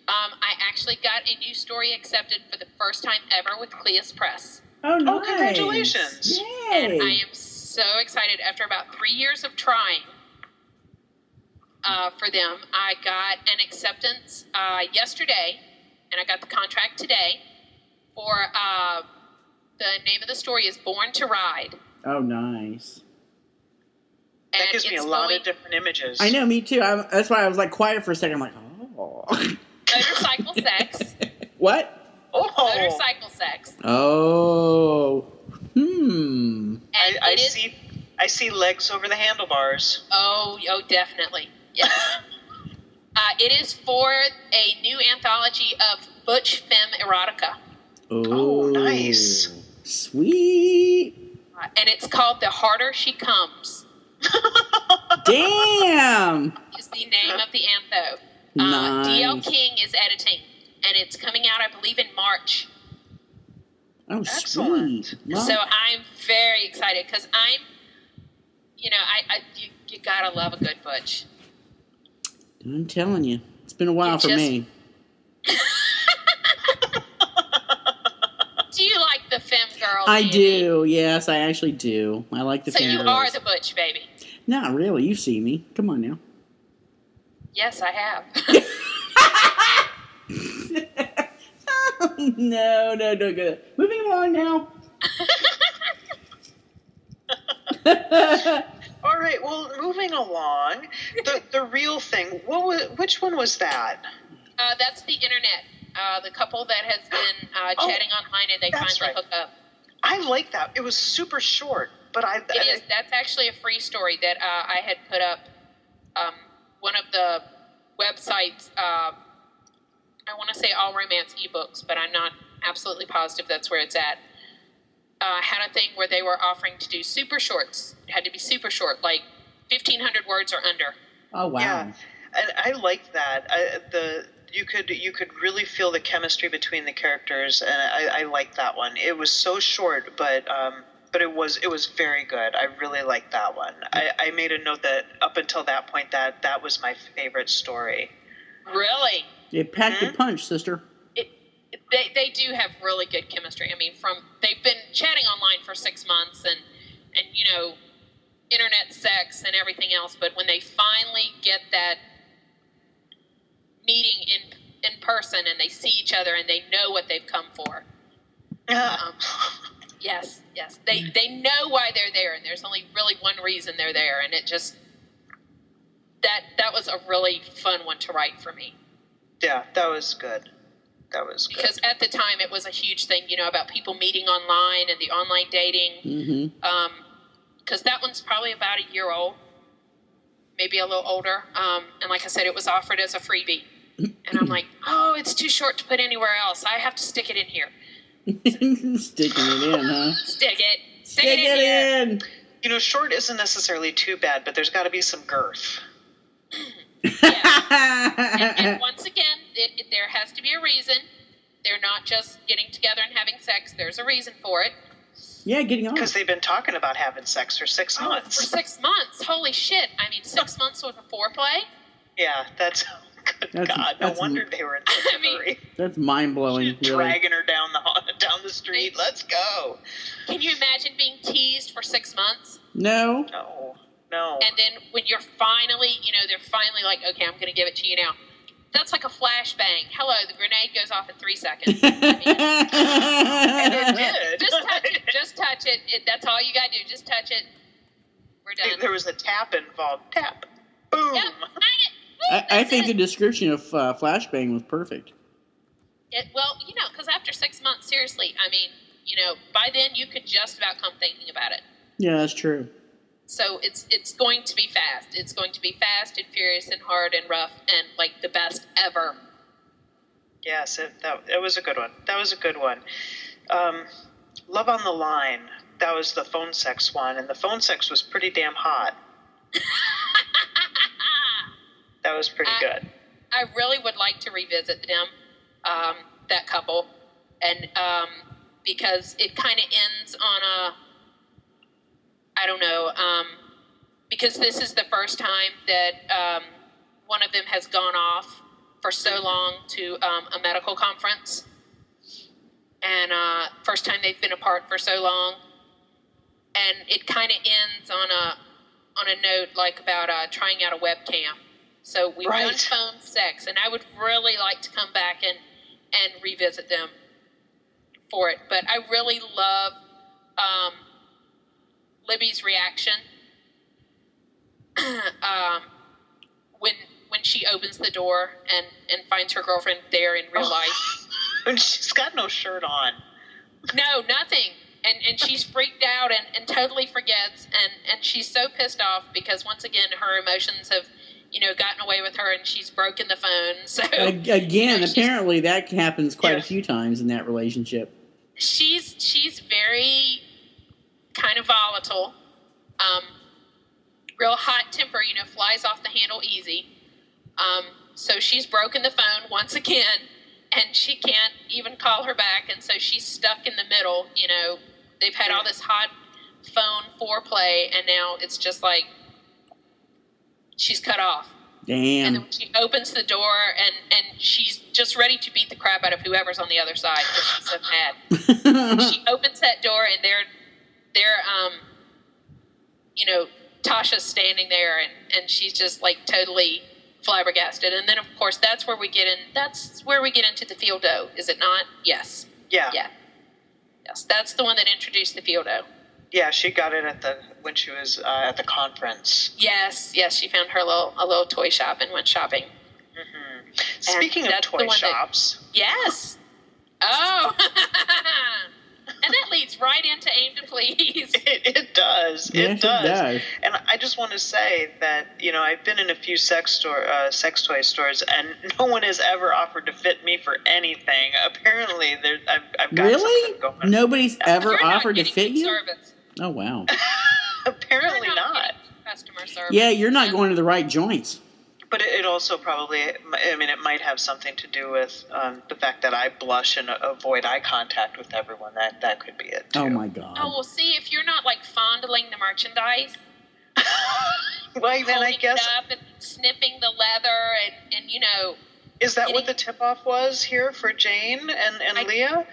I actually got a new story accepted for the first time ever with Cleus Press. Oh, nice. Oh, congratulations. Yay. And I am so excited. After about 3 years of trying for them, I got an acceptance yesterday, and I got the contract today for the name of the story is Born to Ride. Oh, nice. That gives me a lot of different images. I know, me too. That's why I was quiet for a second. I'm like, oh. Motorcycle sex. What? Oh. Motorcycle sex. Oh. And I see legs over the handlebars. Oh, definitely. Yes. It is for a new anthology of butch femme erotica. Oh, nice. Sweet. And it's called The Harder She Comes. Damn. Is the name of the antho. Nice. D.L. King is editing, and it's coming out, I believe, in March. Oh, excellent. Sweet. Well, So I'm very excited because you gotta love a good butch. I'm telling you, it's been a while for me. Do you like the femme girl? I Andy? do. Yes, I actually do. I like the. So you girls. are the butch, baby. Not really. You see me. Come on now. Yes, I have. No, don't go. Moving along now. All right. Well, moving along. The real thing. Which one was that? That's the internet. The couple that has been chatting online and they finally hook up. I like that. It was super short, but That's actually a free story that I had put up. One of the websites. I want to say All Romance eBooks, but I'm not absolutely positive that's where it's at. Had a thing where they were offering to do super shorts. It had to be super short, like 1,500 words or under. Oh wow! Yeah, and I liked that. You could really feel the chemistry between the characters, and I liked that one. It was so short, but it was very good. I really liked that one. I made a note that up until that point that was my favorite story. Really? It packed a punch, sister. They do have really good chemistry. I mean, they've been chatting online for 6 months and internet sex and everything else. But when they finally get that meeting in person and they see each other and they know what they've come for. Yes. They know why they're there, and there's only really one reason they're there, and it just that was a really fun one to write for me. Yeah, that was good. Because at the time it was a huge thing, about people meeting online and the online dating. Mm-hmm. Because that one's probably about a year old, maybe a little older. And like I said, it was offered as a freebie. And I'm like, oh, it's too short to put anywhere else. I have to stick it in here. Sticking it in, huh? Stick it in. Short isn't necessarily too bad, but there's got to be some girth. Yeah. And once again, there has to be a reason. They're not just getting together and having sex. There's a reason for it. Yeah, getting on. Because they've been talking about having sex for 6 months. For 6 months. Holy shit. I mean, 6 months with a foreplay? Yeah, that's God. No wonder they were in such a hurry. That's mind-blowing. Dragging her down the street. Let's go. Can you imagine being teased for 6 months? No. No. And then when you're finally, they're finally like, okay, I'm going to give it to you now. That's like a flashbang. Hello, the grenade goes off in 3 seconds. I mean, And it did. just touch it. Just touch it. That's all you got to do. Just touch it. We're done. There was a tap involved. Tap. Boom. Yep, bang it. I think the description of flashbang was perfect. Well, because after 6 months, seriously, I mean, by then you could just about come thinking about it. Yeah, that's true. So it's going to be fast. It's going to be fast and furious and hard and rough and like the best ever. Yes, it was a good one. That was a good one. Love on the Line. That was the phone sex one, and the phone sex was pretty damn hot. That was pretty good. I really would like to revisit them, that couple, and because it kind of ends on a, I don't know, because this is the first time that one of them has gone off for so long to a medical conference, and first time they've been apart for so long, and it kind of ends on a note like about trying out a webcam. So we've done phone sex, and I would really like to come back and revisit them for it. But I really love Libby's reaction when she opens the door and finds her girlfriend there in real life. And she's got no shirt on. No, nothing. And she's freaked out and totally forgets, and she's so pissed off because once again her emotions have gotten away with her, and she's broken the phone. So again, apparently that happens quite a few times in that relationship. She's very kind of volatile, real hot temper. Flies off the handle easy. So she's broken the phone once again, and she can't even call her back, and so she's stuck in the middle. They've had all this hot phone foreplay, and now it's just like she's cut off. Damn. And then when she opens the door, and she's just ready to beat the crap out of whoever's on the other side because she's so mad. She opens that door, and they're Tasha's standing there, and she's just like totally flabbergasted. And then of course that's where we get into the fieldo, is it not? Yes. Yeah. Yes, that's the one that introduced the fieldo. Yeah, she got it when she was at the conference. Yes, she found her a little toy shop and went shopping. Mm-hmm. Speaking of toy shops. Yes. Oh. And that leads right into Aim to Please. It does. Yes, it does. And I just want to say that, I've been in a few sex toy stores, and no one has ever offered to fit me for anything. Apparently, I've got something going. Nobody's ever offered to fit you? Service. Oh, wow. Apparently not. Customer service. Yeah, you're not going to the right joints. But it also probably, it might have something to do with the fact that I blush and avoid eye contact with everyone. That could be it, too. Oh, my God. Oh, well, see, if you're not, like, fondling the merchandise, well, then I guess... it up and snipping the leather and Is that what the tip-off was here for Jane and Leah?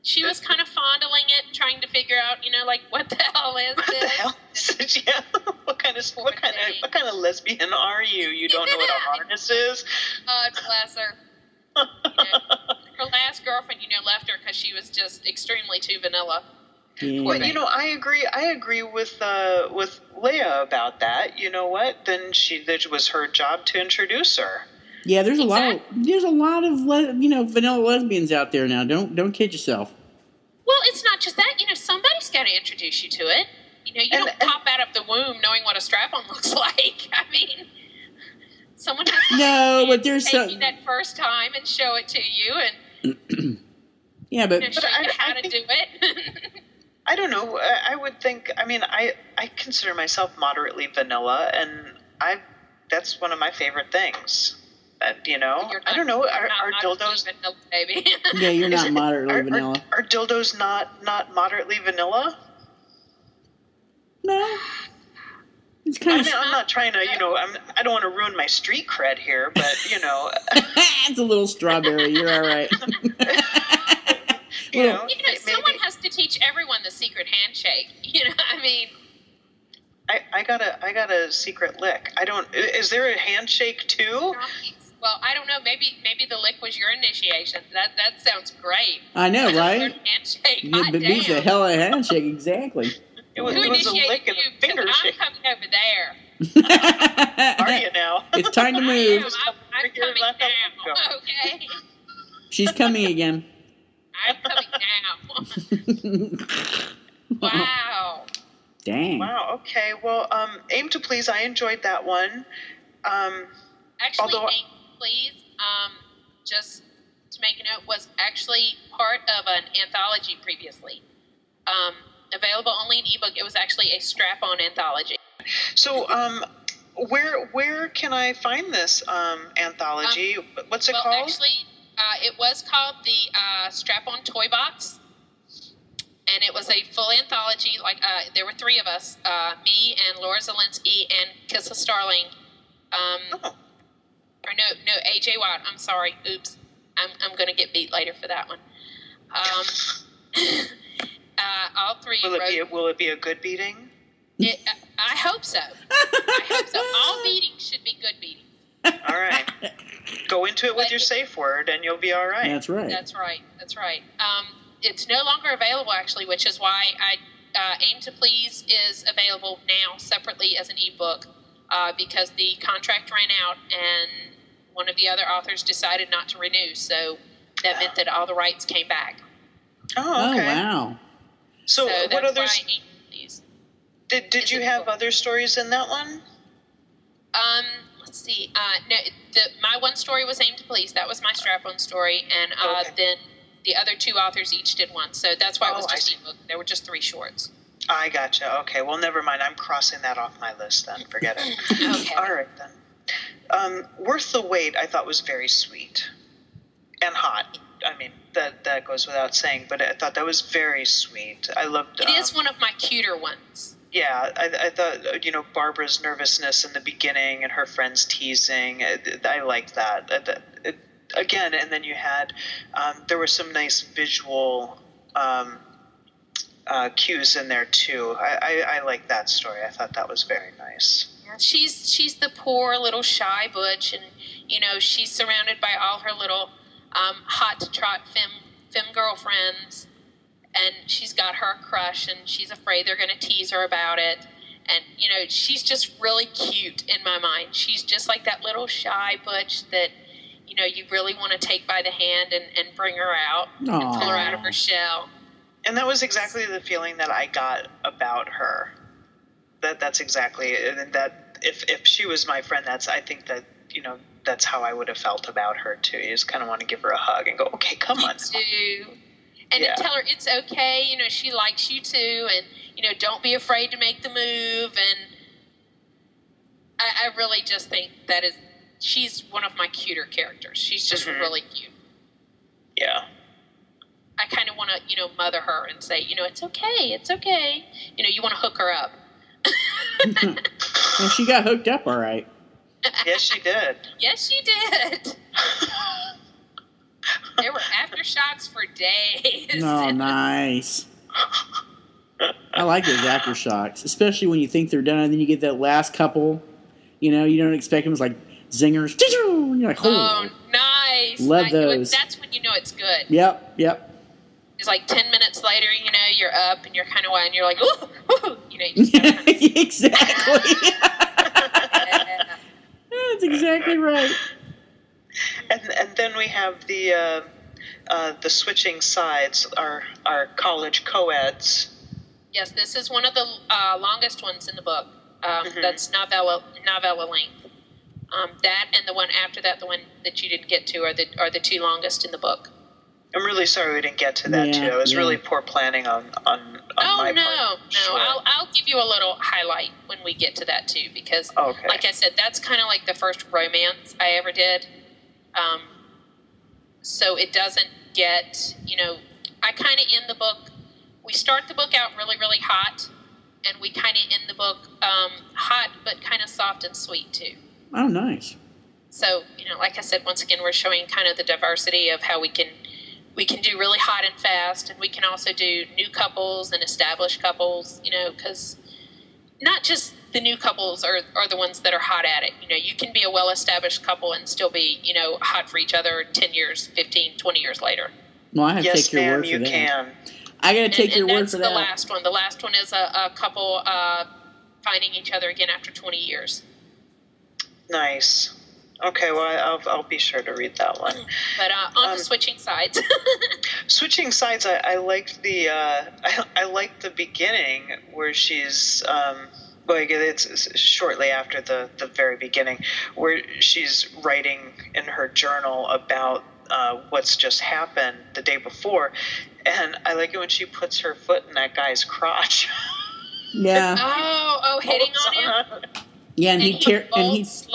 She was kind of fondling it and trying to figure out, like, what the hell is this? What the hell is it? Yeah. What kind of lesbian are you? You don't know what a harness is? God bless her. Her last girlfriend, left her because she was just extremely too vanilla. Yeah. Well, I agree with Leah about that. You know what? Then it was her job to introduce her. Yeah, there's a lot of vanilla lesbians out there now. Don't kid yourself. Well, it's not just that. Somebody's got to introduce you to it. You don't pop out of the womb knowing what a strap-on looks like. I mean, someone has to take you that first time and show it to you, and yeah, but show you how to do it. I don't know. I would think. I mean, I consider myself moderately vanilla, and that's one of my favorite things. I don't know. Are dildos vanilla, baby? Yeah, you're not moderately vanilla. Are dildos not moderately vanilla? No. It's kind of. I'm not trying to. I don't want to ruin my street cred here, but it's a little strawberry. You're all right. Someone has to teach everyone the secret handshake. I mean. I got a secret lick. I don't. Is there a handshake too? Nice. Well, I don't know. Maybe the lick was your initiation. That sounds great. I know, right? Handshake. It beats the hell out of handshake, exactly. It was Who a initiated lick and you? a finger I'm shake. coming over there. Are you now? It's time to move. I'm coming now. Okay. She's coming again. I'm coming now. Wow. Dang. Wow. Okay. Well, Aim to Please. I enjoyed that one. Actually, Although- Aim to Please, just to make a note, was actually part of an anthology previously. Available only in ebook. It was actually a strap-on anthology. So, where can I find this anthology? What's it called? Actually, it was called the Strap-on Toy Box, and it was a full anthology. There were three of us: me and Laura Zelinsky and Kissa Starling. Or no, AJ Wild. I'm sorry. Oops. I'm going to get beat later for that one. All three. Will it be a good beating? I hope so. I hope so. All beatings should be good beatings. All right. Go into it with your safe word, and you'll be all right. That's right. That's right. It's no longer available, actually, which is why Aim to Please is available now separately as an ebook because the contract ran out and one of the other authors decided not to renew. So that meant that all the rights came back. Oh, okay. Oh, wow. So that's what others? why Aim to Please. Did you have other stories in that one? Let's see. No, my one story was Aim to Please. That was my strap-on story, and Okay. then the other two authors each did one. So that's why it was I just see. ebook. There were just 3 shorts. I gotcha. Okay. Well, never mind. I'm crossing that off my list then. Forget it. Okay. All right then. Worth the Wait, I thought was very sweet and hot. I mean, that goes without saying, but I thought that was very sweet. I loved. It is one of my cuter ones. Yeah, I thought, Barbara's nervousness in the beginning and her friends teasing, I liked that. Again, and then you had, there were some nice visual cues in there too. I liked that story. I thought that was very nice. She's the poor little shy butch, and she's surrounded by all her little hot to trot femme girlfriends, and she's got her crush, and she's afraid they're going to tease her about it. And she's just really cute in my mind. She's just like that little shy butch that you really want to take by the hand and bring her out and pull her out of her shell. And that was exactly the feeling that I got about her. That's exactly it. And that if she was my friend, I think that that's how I would have felt about her too. You just kind of want to give her a hug and go, okay, come on. Me too. And then tell her it's okay. She likes you too, and don't be afraid to make the move. And I really just think she's one of my cuter characters. She's just really cute. Yeah. I kind of want to, mother her and say, it's okay. You want to hook her up. Well, she got hooked up all right. Yes, she did. Yes, she did. There were aftershocks for days. Oh, nice. I like those aftershocks, especially when you think they're done, and then you get that last couple. You don't expect them. It's like zingers. And you're like, oh, nice. Love those. That's when you know it's good. Yep. It's like 10 minutes later, you're up and you're kind of wild, and you're like, ooh, ooh. You just kinda... Exactly. That's exactly right. And then we have the switching sides, our college co-eds. Yes, this is one of the longest ones in the book. That's novella length. That and the one after that, the one that you didn't get to, are the 2 longest in the book. I'm really sorry we didn't get to that too. It was really poor planning on my part. No. Sure. I'll give you a little highlight when we get to that too, because like I said, that's kind of like the first romance I ever did. So it doesn't get, I kind of end the book, we start the book out really, really hot, and we kind of end the book hot, but kind of soft and sweet too. Oh, nice. So, like I said, once again, we're showing kind of the diversity of how we can do really hot and fast, and we can also do new couples and established couples, because not just the new couples are the ones that are hot at it. You can be a well-established couple and still be, hot for each other 10 years, 15, 20 years later. Well, I have to take your word for that. Yes, ma'am, you can. I got to take your word for that. That's the last one. The last one is a couple finding each other again after 20 years. Nice. Okay, well, I'll be sure to read that one. But on to Switching Sides. Switching Sides, I liked the I liked the beginning where she's it's shortly after the very beginning where she's writing in her journal about what's just happened the day before, and I like it when she puts her foot in that guy's crotch. Yeah. Oh, hitting on him. Yeah, and he's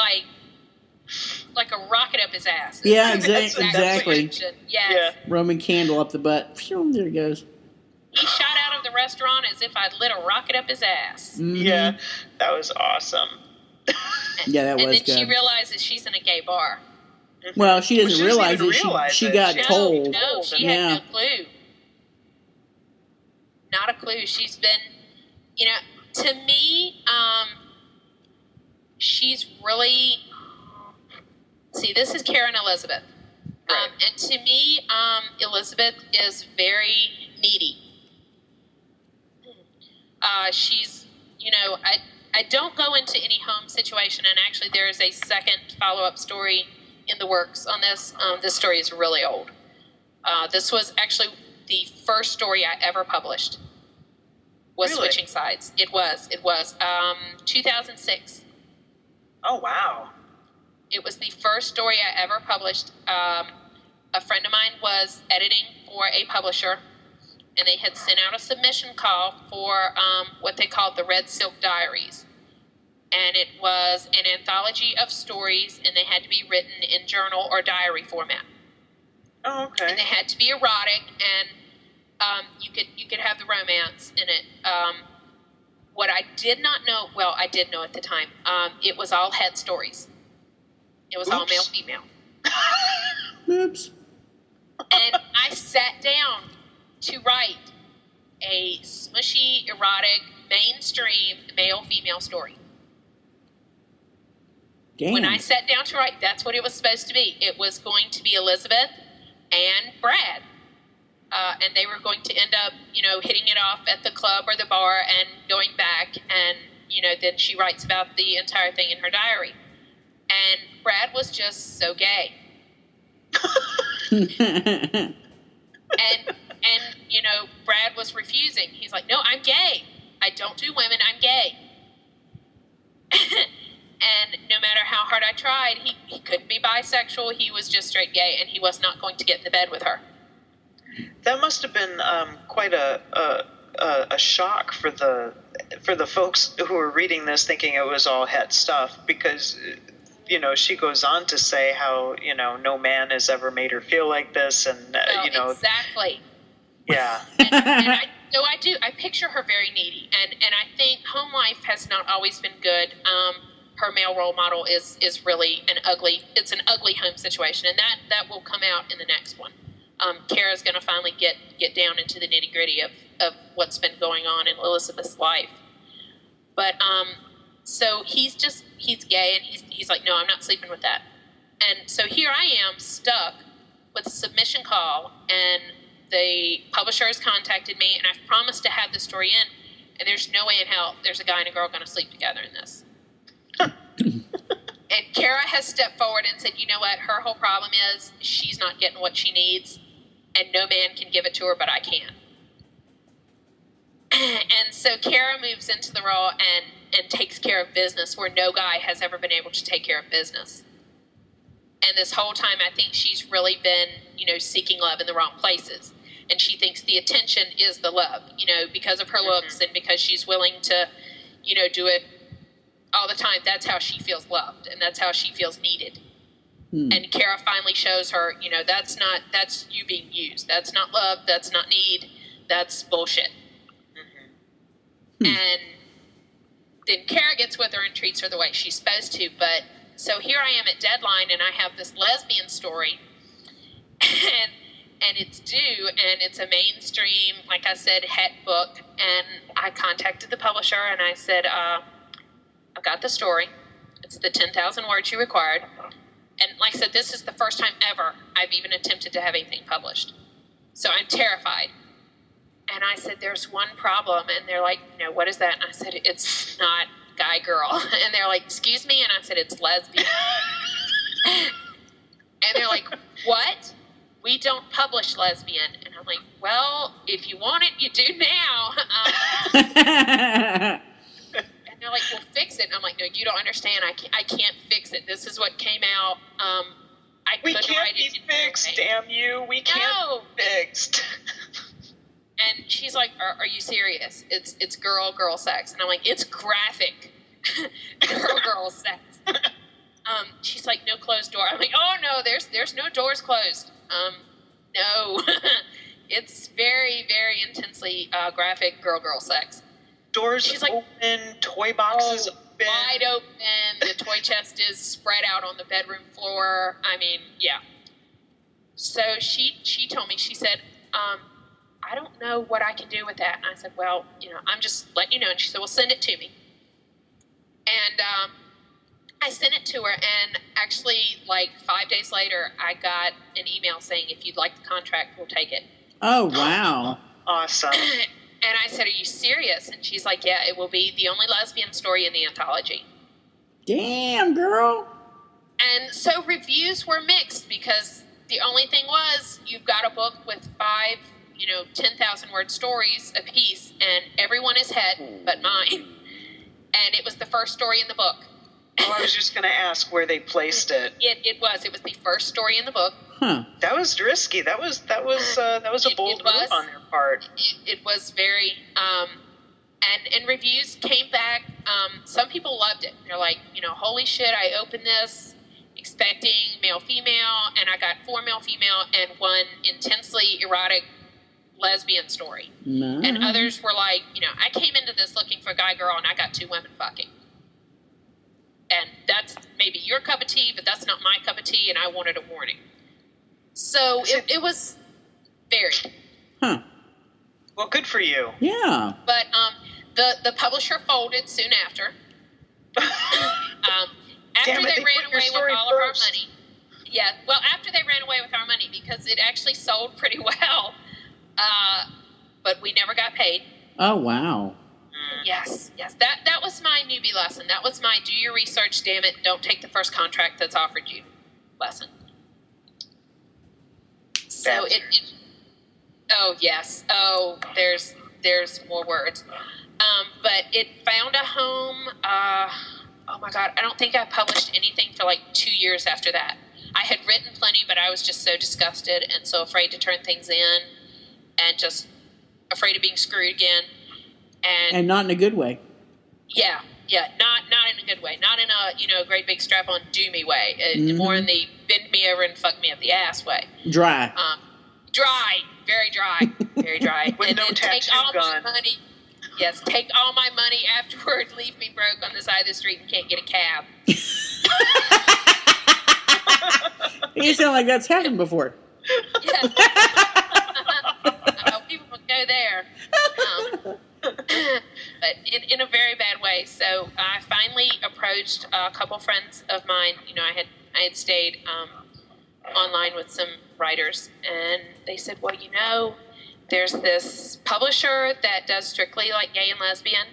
like a rocket up his ass. Yeah, exactly. Yes. Yeah. Roman candle up the butt. Phew, there it goes. He shot out of the restaurant as if I'd lit a rocket up his ass. Mm-hmm. Yeah, that was awesome. Yeah, that was good. And then she realizes she's in a gay bar. Well, she doesn't realize it. She got told. No, she had no clue. Not a clue. She's been, to me, she's really... See, this is Kara and Elizabeth. Right. And to me, Elizabeth is very needy. She's, I don't go into any home situation, and actually there is a second follow-up story in the works on this. This story is really old. This was actually the first story I ever published, was Really? Switching Sides. It was 2006. Oh, wow. It was the first story I ever published. A friend of mine was editing for a publisher, and they had sent out a submission call for what they called the Red Silk Diaries. And it was an anthology of stories, and they had to be written in journal or diary format. Oh, okay. And they had to be erotic, and you could have the romance in it. What I did not know, well, I did know at the time, it was all het stories. It was all male-female. Oops. And I sat down to write a smushy, erotic, mainstream male-female story. Damn. When I sat down to write, that's what it was supposed to be. It was going to be Elizabeth and Brad. And they were going to end up, hitting it off at the club or the bar and going back. And, then she writes about the entire thing in her diary. And Brad was just so gay. and Brad was refusing. He's like, no, I'm gay. I don't do women. I'm gay. And no matter how hard I tried, he couldn't be bisexual. He was just straight gay, and he was not going to get in the bed with her. That must have been quite a shock for the folks who were reading this, thinking it was all het stuff, because she goes on to say how no man has ever made her feel like this, and exactly. Yeah. and I picture her very needy, and I think home life has not always been good. Her male role model is really an ugly home situation, and that will come out in the next one. Kara's going to finally get down into the nitty gritty of what's been going on in Elizabeth's life. But so he's gay, and he's like, no, I'm not sleeping with that. And so here I am stuck with a submission call, and the publisher has contacted me, and I've promised to have the story in, and there's no way in hell there's a guy and a girl going to sleep together in this. And Kara has stepped forward and said, you know what, her whole problem is she's not getting what she needs, and no man can give it to her, but I can. And so Kara moves into the role and takes care of business where no guy has ever been able to take care of business. And this whole time, I think she's really been, seeking love in the wrong places. And she thinks the attention is the love, because of her looks and because she's willing to, do it all the time. That's how she feels loved, and that's how she feels needed. And Kara finally shows her, that's you being used. That's not love. That's not need. That's bullshit. And then Kara gets with her and treats her the way she's supposed to. But so here I am at deadline, and I have this lesbian story, and it's due, and it's a mainstream, like I said, het book. And I contacted the publisher, and I said, I've got the story. It's the 10,000 words you required. And like I said, this is the first time ever I've even attempted to have anything published. So I'm terrified. And I said, there's one problem. And they're like, what is that? And I said, it's not guy, girl. And they're like, excuse me? And I said, it's lesbian. And they're like, what? We don't publish lesbian. And I'm like, well, if you want it, you do now. And they're like, well, fix it. And I'm like, no, you don't understand. I can't fix it. This is what came out. We can't be fixed, damn you. We can't be fixed. And she's like, are you serious? It's girl sex. And I'm like, it's graphic girl sex. She's like, no closed door. I'm like, oh no, there's no doors closed. No. It's very, very intensely graphic girl sex. Doors she's like, open, toy boxes open. Wide open. The toy chest is spread out on the bedroom floor. I mean, yeah. So she told me, she said, I don't know what I can do with that. And I said, well, I'm just letting you know. And she said, well, send it to me. And I sent it to her, and actually, like 5 days later, I got an email saying, if you'd like the contract, we'll take it. Oh, wow. Awesome. And I said, are you serious? And she's like, yeah, it will be the only lesbian story in the anthology. Damn, girl. And so reviews were mixed, because the only thing was, you've got a book with 5, 10,000 word stories a piece, and everyone is het but mine. And it was the first story in the book. Oh, I was just going to ask where they placed it. It was the first story in the book. Huh. That was risky. That was a bold move on their part. It was very, and reviews came back. Some people loved it. They're like, holy shit, I opened this expecting male, female, and I got 4 male, female, and 1 intensely erotic lesbian story. No. And others were like, I came into this looking for a guy, girl, and I got 2 women fucking. And that's maybe your cup of tea, but that's not my cup of tea, and I wanted a warning. So it was varied. Huh. Well, good for you. Yeah. But the publisher folded soon after. After they ran away with all of our money. Yeah, well, after they ran away with our money, because it actually sold pretty well. But we never got paid. Oh, wow. Yes. That was my newbie lesson. That was my do your research, damn it, don't take the first contract that's offered you lesson. So oh yes. Oh, there's more words. But it found a home. Oh my God, I don't think I published anything for like 2 years after that. I had written plenty, but I was just so disgusted and so afraid to turn things in, and just afraid of being screwed again. And not in a good way. Yeah, not in a good way. Not in a great big strap-on do-me way. More in the bend me over and fuck me up the ass way. Dry. Dry. Very dry. Very dry. With and no then tattoo take all gun. my money. Yes, take all my money afterward, leave me broke on the side of the street and can't get a cab. You sound like that's happened before. Yes. People will go there. But in a very bad way. So I finally approached a couple friends of mine. I had stayed online with some writers, and they said, well, there's this publisher that does strictly like gay and lesbian.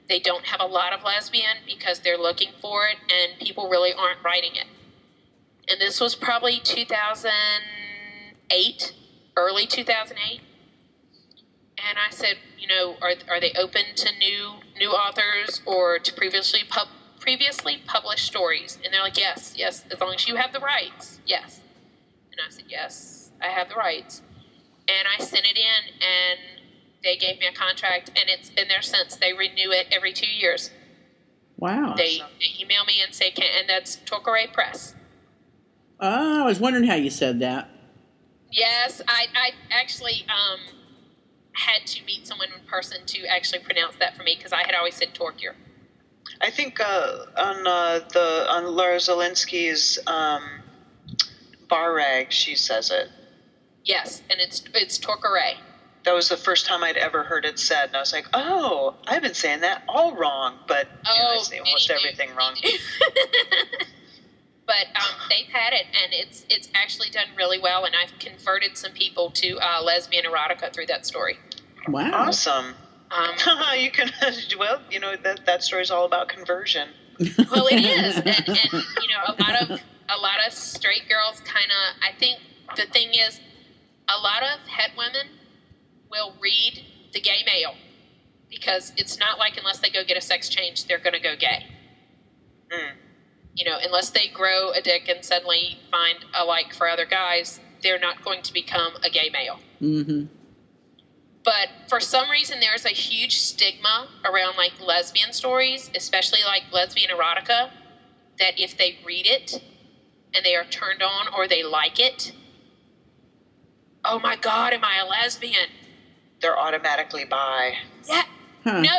They don't have a lot of lesbian because they're looking for it, and people really aren't writing it. And this was probably 2008, early 2008. And I said, are they open to new authors or to previously published stories? And they're like, yes, as long as you have the rights, yes. And I said, yes, I have the rights. And I sent it in, and they gave me a contract, and it's been there since. They renew it every 2 years. Wow. They email me and say, and that's Torquay Press. Oh, I was wondering how you said that. Yes, I actually had to meet someone in person to actually pronounce that for me, because I had always said Torquay. I think on Laura Zelinsky's bar rag, she says it. Yes, and it's torqueray. That was the first time I'd ever heard it said, and I was like, "Oh, I've been saying that all wrong." But I say almost everything wrong. But they've had it, and it's actually done really well, and I've converted some people to lesbian erotica through that story. Wow! Awesome. You can, well, that story's all about conversion. Well, it is, and a lot of straight girls kind of. I think the thing is, a lot of het women will read the gay male because it's not like unless they go get a sex change, they're going to go gay. Unless they grow a dick and suddenly find a like for other guys, they're not going to become a gay male. Mm-hmm. But for some reason, there's a huge stigma around like lesbian stories, especially like lesbian erotica, that if they read it and they are turned on or they like it, oh my God, am I a lesbian? They're automatically bi. Yeah. Huh. No,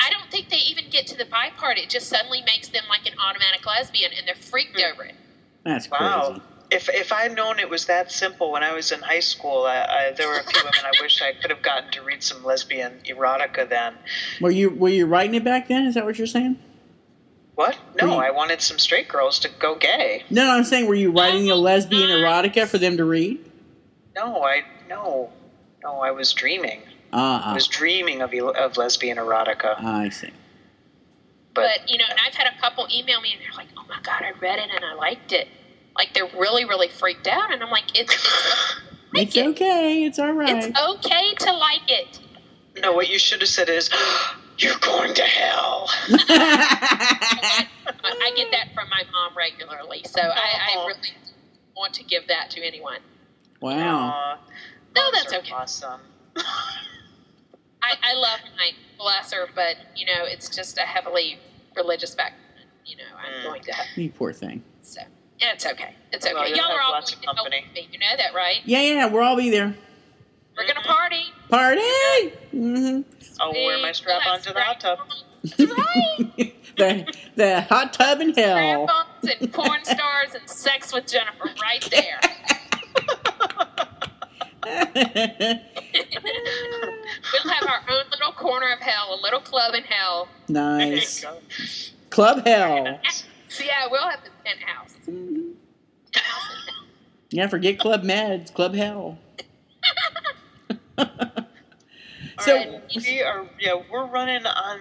I don't think they even get to the bi part. It just suddenly makes them like an automatic lesbian, and they're freaked over it. That's crazy. Wow. If I'd known it was that simple when I was in high school, there were a few women I wish I could have gotten to read some lesbian erotica then. Were you writing it back then? Is that what you're saying? What? No, I wanted some straight girls to go gay. No, I'm saying, were you writing a lesbian erotica for them to read? No, I was dreaming. I was dreaming of lesbian erotica. I see. But and I've had a couple email me and they're like, "Oh my God, I read it and I liked it." Like they're really, really freaked out, and I'm like, "It's okay. It's all right. It's okay to like it." No, what you should have said is, "You're going to hell." I get that from my mom regularly, so I really want to give that to anyone. Wow. No, that's okay. Awesome. I love my bless her, but it's just a heavily religious background. I'm going to have. You poor thing. So it's okay. It's okay. Well, Y'all are all lots going of to help company. me. You know that, right? Yeah. We'll all be there. We're gonna party. Party. Mm-hmm. I'll wear my strap onto the hot tub. That's right. the hot tub in hell. Strap-ons and porn stars and sex with Jennifer right there. We'll have our own little corner of hell, a little club in hell. Nice. Club hell. So yeah, we'll have the penthouse. Mm-hmm. Yeah, forget Club Meds, Club Hell. So we're running on.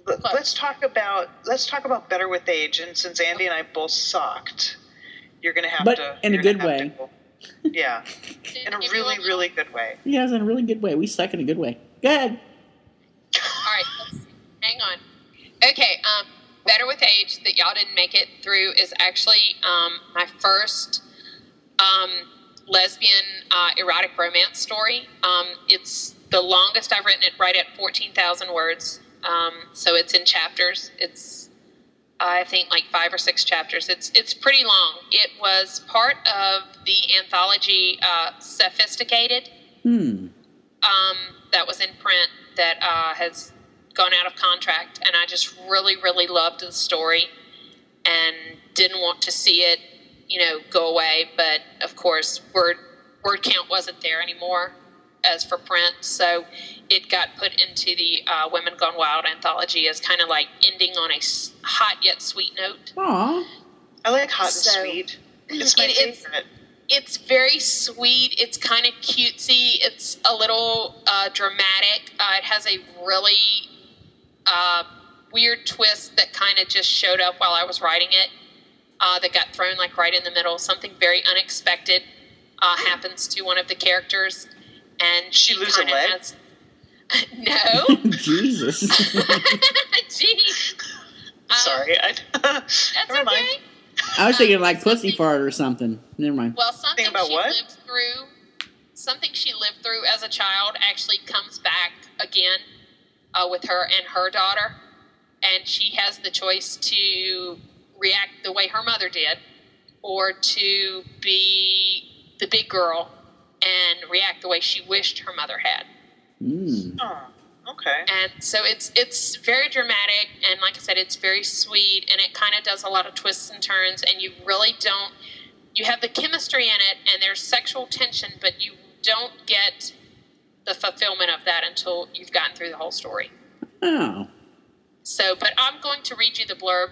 Let's talk about Better with Age, and since Andy and I both sucked, you're going to have to. In a good way. Yeah, in a really, really good way. Yes, in a really good way. We suck in a good way. Go ahead. All right, let's see. Hang on. Okay, Better with Age that y'all didn't make it through is actually my first lesbian erotic romance story. It's the longest I've written it, right at 14,000 words. So it's in chapters. It's I think like 5 or 6 chapters. It's pretty long. It was part of the anthology Sophisticated. That was in print that has gone out of contract, and I just really, really loved the story and didn't want to see it, go away. But of course, word count wasn't there anymore as for print, so it got put into the Women Gone Wylde anthology as kind of like ending on a hot yet sweet note. Aww. I like hot and sweet. It's my favorite. It's very sweet. It's kind of cutesy. It's a little dramatic. It has a really weird twist that kind of just showed up while I was writing it. That got thrown like right in the middle. Something very unexpected happens to one of the characters, and she lose a leg. No. Jesus. Jeez. Sorry. That's Never mind. okay. I was thinking like pussy fart or something. Never mind. Well, something about she what? lived through as a child actually comes back again with her and her daughter, and she has the choice to react the way her mother did, or to be the big girl and react the way she wished her mother had. Oh, okay. And so it's very dramatic, and like I said, it's very sweet, and it kind of does a lot of twists and turns, and you really don't you have the chemistry in it, and there's sexual tension, but you don't get the fulfillment of that until you've gotten through the whole story. Oh. So, but I'm going to read you the blurb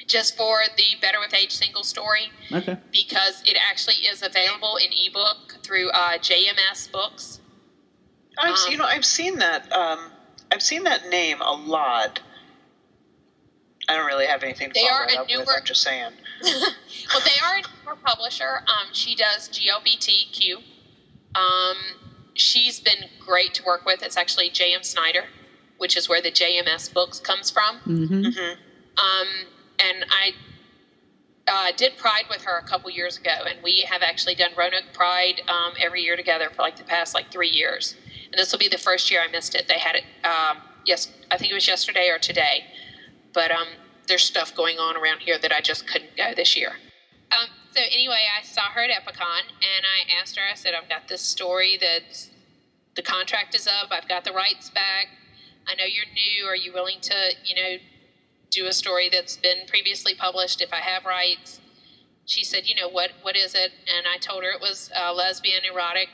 just for the Better with Age single story. Okay. Because it actually is available in ebook through JMS Books. I've seen that. I've seen that name a lot. I don't really have anything to follow that up with. I'm just saying. Well, they are a newer publisher. She does GLBTQ. She's been great to work with. It's actually J.M. Snyder, which is where the JMS Books comes from. Mm-hmm. And I did Pride with her a couple years ago, and we have actually done Roanoke Pride every year together for the past 3 years. And this will be the first year I missed it. They had it, I think it was yesterday or today. But there's stuff going on around here that I just couldn't go this year. So anyway, I saw her at Epicon, and I asked her, I said, I've got this story that the contract is up. I've got the rights back. I know you're new. Are you willing to, do a story that's been previously published if I have rights? She said, what is it? And I told her it was lesbian, erotic,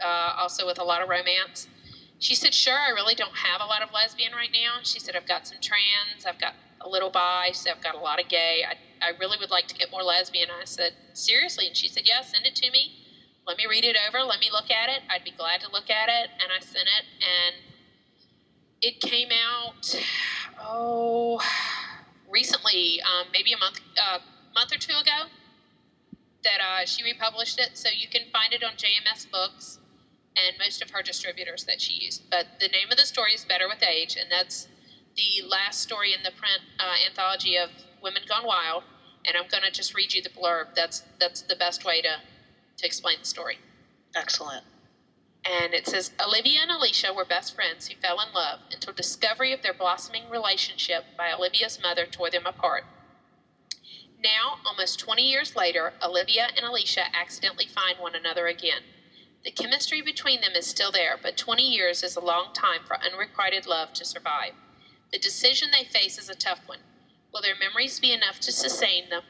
also with a lot of romance. She said, sure, I really don't have a lot of lesbian right now. She said, I've got some trans, I've got a little bi, she said, I've got a lot of gay. I really would like to get more lesbian. I said, seriously? And she said, yeah, send it to me. Let me read it over. Let me look at it. I'd be glad to look at it. And I sent it, and it came out, recently, maybe a month or two ago, that she republished it. So you can find it on JMS Books and most of her distributors that she used. But the name of the story is Better with Age, and that's the last story in the print anthology of Women Gone Wylde. And I'm going to just read you the blurb. That's the best way to explain the story. Excellent. And it says, Olivia and Alicia were best friends who fell in love until discovery of their blossoming relationship by Olivia's mother tore them apart. Now, almost 20 years later, Olivia and Alicia accidentally find one another again. The chemistry between them is still there, but 20 years is a long time for unrequited love to survive. The decision they face is a tough one. Will their memories be enough to sustain them,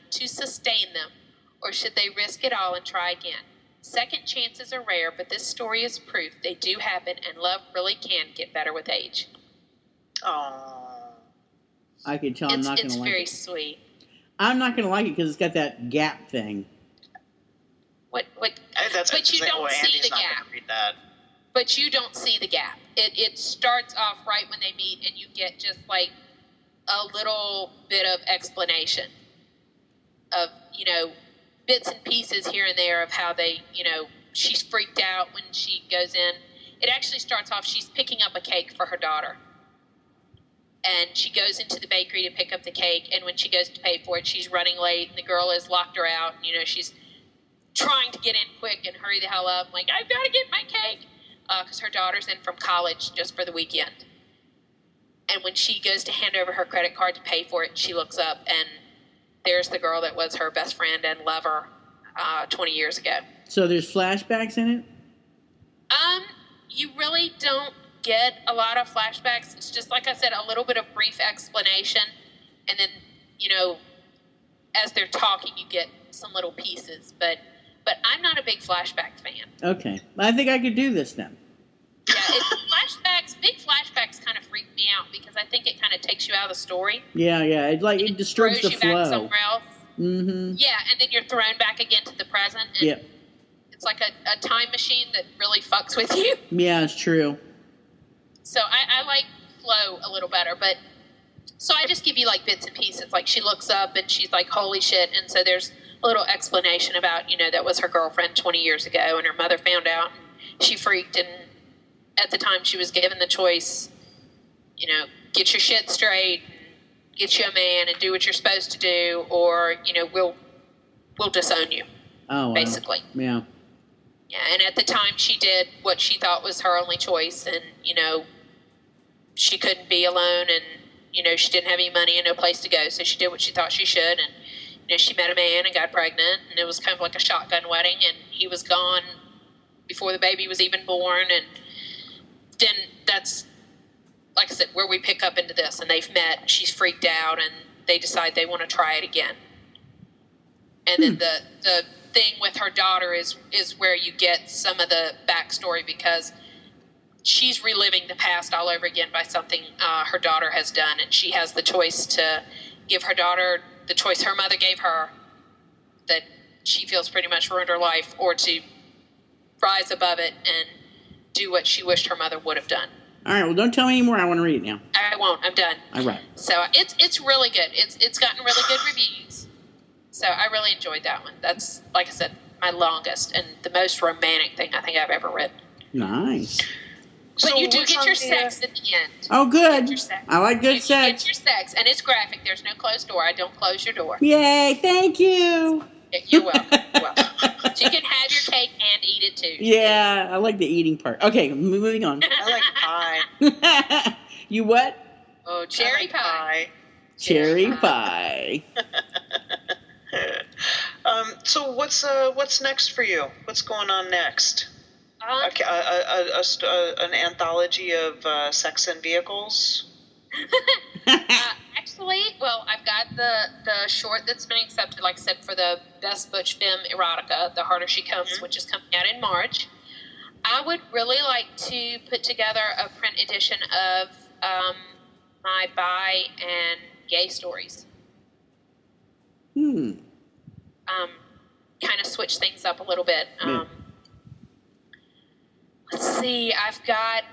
or should they risk it all and try again? Second chances are rare, but this story is proof they do happen, and love really can get better with age. Oh, I could tell I'm not going to like it. It's very sweet. I'm not going to like it because it's got that gap thing. But you don't see the gap. Read that. But you don't see the gap. It starts off right when they meet, and you get just a little bit of explanation of, bits and pieces here and there of how they, she's freaked out when she goes in. It actually starts off, she's picking up a cake for her daughter. And she goes into the bakery to pick up the cake, and when she goes to pay for it, she's running late, and the girl has locked her out, and, she's trying to get in quick and hurry the hell up, I've got to get my cake, because her daughter's in from college just for the weekend. And when she goes to hand over her credit card to pay for it, she looks up, and there's the girl that was her best friend and lover 20 years ago. So there's flashbacks in it? You really don't get a lot of flashbacks. It's just, like I said, a little bit of brief explanation. And then, as they're talking, you get some little pieces. But I'm not a big flashback fan. Okay. I think I could do this then. Yeah, big flashbacks kind of freak me out because I think it kind of takes you out of the story. Yeah. It disturbs the flow. Throws you back somewhere else. Mm-hmm. Yeah, and then you're thrown back again to the present. And yep. It's like a time machine that really fucks with you. Yeah, it's true. So I like flow a little better, but so I just give you bits and pieces. She looks up and she's like, holy shit. And so there's a little explanation about, that was her girlfriend 20 years ago and her mother found out and she freaked. And at the time she was given the choice, get your shit straight, get you a man and do what you're supposed to do, or, we'll disown you. Oh, wow. Basically. Yeah. Yeah, and at the time she did what she thought was her only choice, and, she couldn't be alone, and, she didn't have any money and no place to go, so she did what she thought she should, and, she met a man and got pregnant, and it was kind of like a shotgun wedding, and he was gone before the baby was even born, and then that's, like I said, where we pick up into this, and they've met, and she's freaked out, and they decide they want to try it again. And then the thing with her daughter is where you get some of the backstory, because she's reliving the past all over again by something her daughter has done, and she has the choice to give her daughter the choice her mother gave her that she feels pretty much ruined her life, or to rise above it and do what she wished her mother would have done. All right, well, don't tell me anymore. I want to read it now. I won't. I'm done. All right. So it's really good. It's gotten really good reviews. So I really enjoyed that one. That's, like I said, my longest and the most romantic thing I think I've ever read. Nice. But So you do what's get on your the, sex at the end. Oh, You good. get your sex. I like good You sex. get your sex, and it's graphic. There's no closed door. I don't close your door. Yay, thank you. Yeah, you're welcome. You're welcome. So you can have your cake and eat it too. Yeah, I like the eating part. Okay, moving on. I like pie. You what? Oh, cherry I like pie. Cherry pie. So what's next for you? What's going on next? An anthology of sex and vehicles? Actually, well, I've got the short that's been accepted, like I said, for the Best Butch Femme Erotica, The Harder She Comes, which is coming out in March. I would really like to put together a print edition of my bi and gay stories. Kind of switch things up a little bit. Let's see, I've got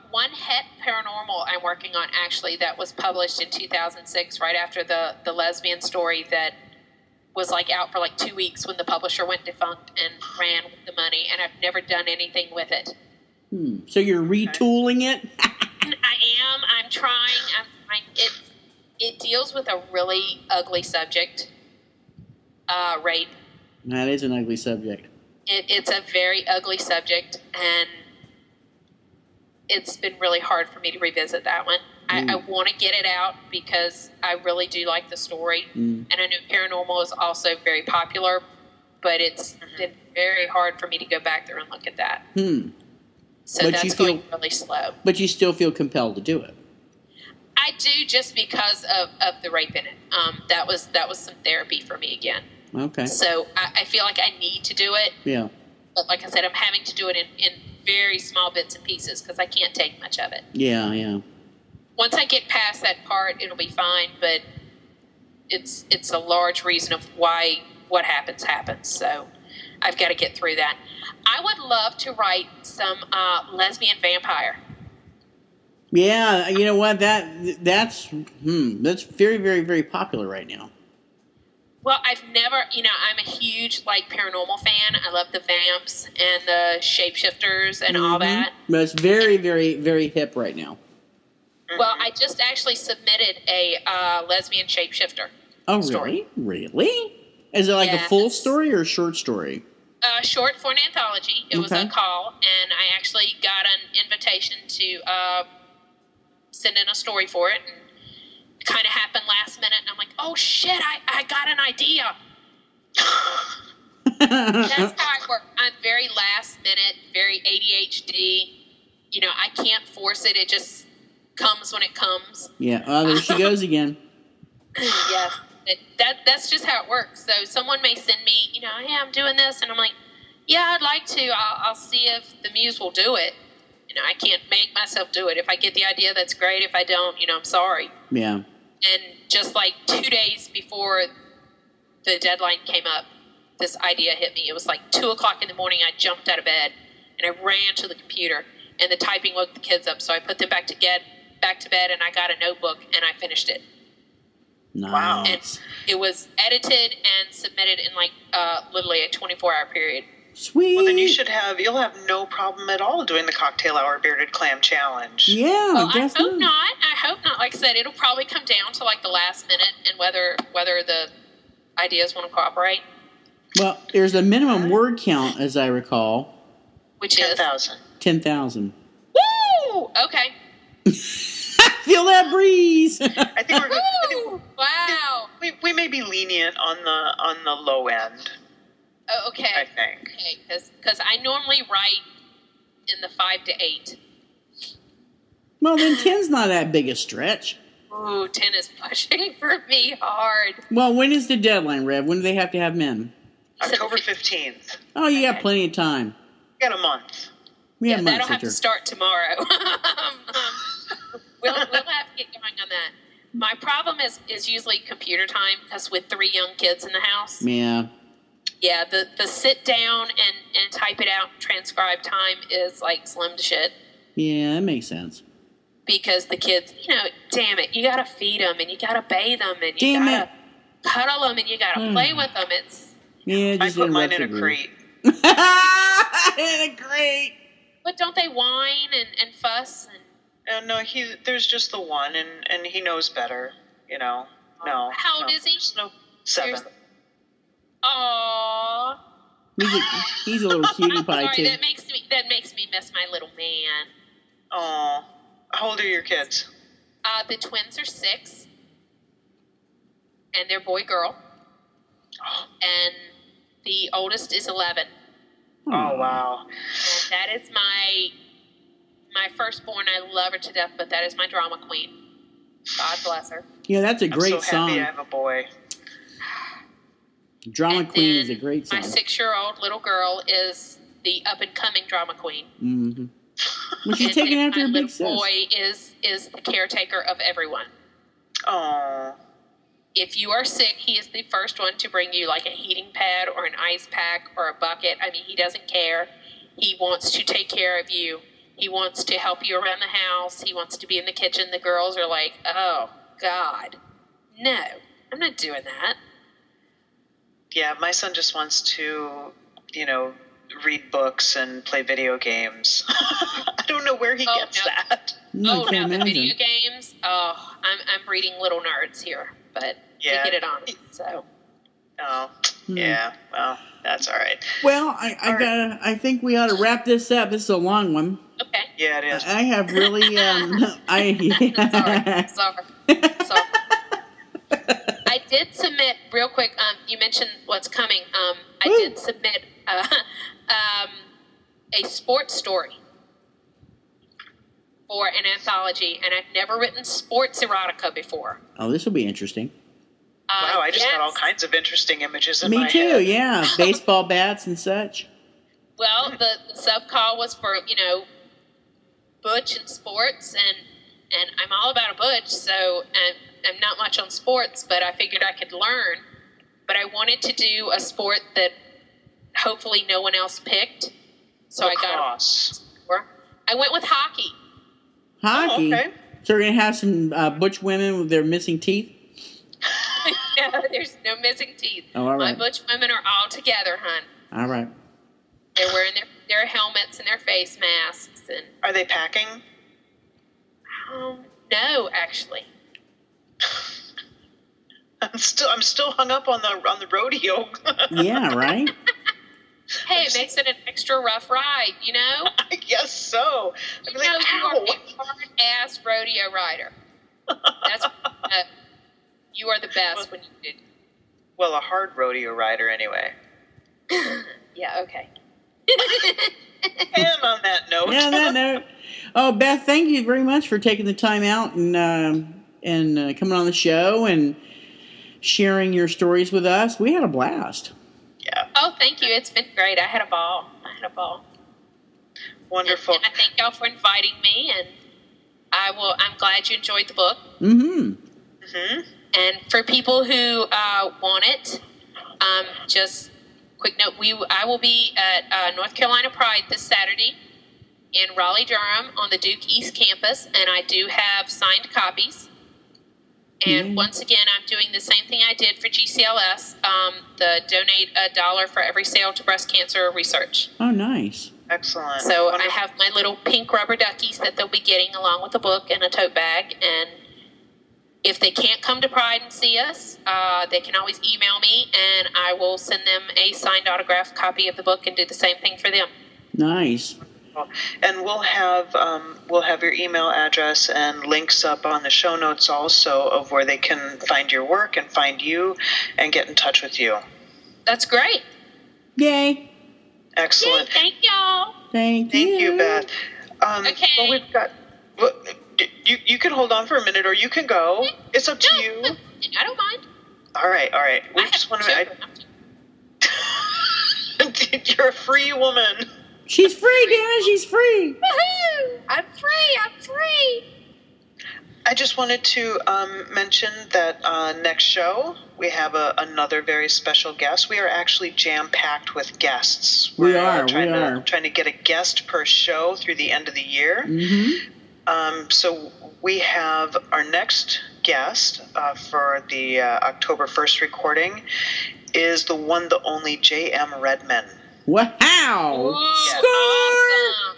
one het paranormal I'm working on, actually, that was published in 2006, right after the lesbian story that was like out for like 2 weeks when the publisher went defunct and ran with the money, and I've never done anything with it. So you're retooling it? I'm trying. It deals with a really ugly subject, rape. That is an ugly subject. It's a very ugly subject, and it's been really hard for me to revisit that one. I want to get it out because I really do like the story, and I know paranormal is also very popular, but it's been very hard for me to go back there and look at that. So but that's going really slow. But you still feel compelled to do it. I do, just because of the rape in it. That was some therapy for me again. Okay. So I feel like I need to do it. Yeah. But like I said, I'm having to do it in very small bits and pieces because I can't take much of it. Yeah. Once I get past that part, it'll be fine. But it's a large reason of why what happens. So I've got to get through that. I would love to write some lesbian vampire. Yeah, you know what? That's very, very, very popular right now. Well, I've never, I'm a huge, paranormal fan. I love the vamps and the shapeshifters and all that. But it's very, very, very hip right now. Well, I just actually submitted a lesbian shapeshifter story. Really? Is it like a full story or a short story? Short for an anthology. It was a call, and I actually got an invitation to send in a story for it. And it kind of happened last minute, and I'm like, oh shit, I got an idea. That's how I work. I'm very last minute, very ADHD. I can't force it. It just comes when it comes. Yeah. Oh, there she goes again. Yes. That's just how it works. So someone may send me, hey, I'm doing this, and I'm like, yeah, I'd like to. I'll see if the muse will do it. I can't make myself do it. If I get the idea, that's great. If I don't, I'm sorry. Yeah. And just 2 days before the deadline came up, this idea hit me. It was 2 o'clock in the morning. I jumped out of bed and I ran to the computer, and the typing woke the kids up. So I put them back to bed, and I got a notebook and I finished it. Nice. Wow. And it was edited and submitted in literally a 24-hour period. Sweet. Well, then you'll have no problem at all doing the Cocktail Hour Bearded Clam Challenge. Yeah, well, I hope not. Like I said, it'll probably come down to the last minute and whether the ideas want to cooperate. Well, there's a minimum word count, as I recall. Which 10,000. 10,000. Woo! Okay. Feel that breeze. I think we're good. Wow. We may be lenient on the low end. Oh, okay. I think. Okay, because I normally write in the 5 to 8. Well, then 10's not that big a stretch. Ooh, 10 is pushing for me hard. Well, when is the deadline, Rev? When do they have to have men? October 15th. Oh, you got plenty of time. We got a month. Yeah, that'll have to start tomorrow. We'll have to get going on that. My problem is usually computer time, because with 3 young kids in the house. Yeah. Yeah, the sit down and type it out, transcribe time is like slim to shit. Yeah, that makes sense. Because the kids, damn it, you gotta feed them and you gotta bathe them and you gotta cuddle them and you gotta play with them. I put mine in a crate. In a crate. But don't they whine and fuss? No, there's just the one, and he knows better. No. How old is he? No, 7. Aww. He's a little cutie pie Sorry, too. that makes me miss my little man. Aw. How old are your kids? The twins are 6, and they're boy-girl. And the oldest is 11. Oh, wow. And that is my firstborn. I love her to death, but that is my drama queen. God bless her. Yeah, that's a great I'm so happy song. I have a boy. Drama Queen is a great song. My 6-year-old little girl is the up-and-coming drama queen. Mm-hmm. Well, she's taking after her big sis. My little boy is the caretaker of everyone. Aww. If you are sick, he is the first one to bring you like a heating pad or an ice pack or a bucket. I mean, he doesn't care. He wants to take care of you. He wants to help you around the house. He wants to be in the kitchen. The girls are like, oh, God, no, I'm not doing that. Yeah, my son just wants to, read books and play video games. I don't know where he gets that. No, the video games. Oh, I'm reading Little Nerds here, but yeah. to get it on. So. Oh, yeah. Well, that's all right. Well, I think we ought to wrap this up. This is a long one. Okay. Yeah, it is. I have really Sorry. I did submit real quick. You mentioned what's coming. I did submit a sports story for an anthology, and I've never written sports erotica before. Oh, this will be interesting. Wow, I just got all kinds of interesting images in my head. Me too, yeah. Baseball bats and such. Well, the sub-call was for, butch and sports, and I'm all about a butch, so I'm not much on sports, but I figured I could learn. But I wanted to do a sport that hopefully no one else picked, so Lacrosse. I went with hockey. Hockey? Oh, okay. So we're going to have some butch women with their missing teeth? No, there's no missing teeth. Oh, all right. My butch women are all together, hon. All right. They're wearing their helmets and their face masks. And are they packing? No, actually. I'm still hung up on the rodeo. Yeah, right? Hey, it makes it an extra rough ride, I guess so. You are a hard-ass rodeo rider. That's you are the best when you did. Well, a hard rodeo rider anyway. Yeah, okay. And on that note. Yeah, on that note. Oh, Beth, thank you very much for taking the time out and coming on the show and sharing your stories with us. We had a blast. Yeah. Oh, thank you. It's been great. I had a ball. Wonderful. And I thank y'all for inviting me, and I'm glad you enjoyed the book. Mm-hmm. Mm-hmm. And for people who want it, just quick note, I will be at North Carolina Pride this Saturday in Raleigh-Durham on the Duke East Campus, and I do have signed copies. And once again, I'm doing the same thing I did for GCLS, the donate $1 for every sale to breast cancer research. Oh, nice. Excellent. So I have my little pink rubber duckies that they'll be getting along with the book and a tote bag. And if they can't come to Pride and see us, they can always email me, and I will send them a signed autographed copy of the book and do the same thing for them. Nice. And we'll have your email address and links up on the show notes also of where they can find your work and find you and get in touch with you. That's great. Yay. Excellent. Yay, thank y'all. Thank you, Beth. Okay. Well, we've got. You can hold on for a minute, or you can go. It's up to you. I don't mind. All right. We just want to. You're a free woman. She's free, Dana. She's free. Woohoo! I'm free. I just wanted to mention that next show we have another very special guest. We are actually jam-packed with guests. We are trying to get a guest per show through the end of the year. Mm-hmm. So we have our next guest for the October 1st recording is the one, the only J.M. Redman. Wow! Ooh, awesome.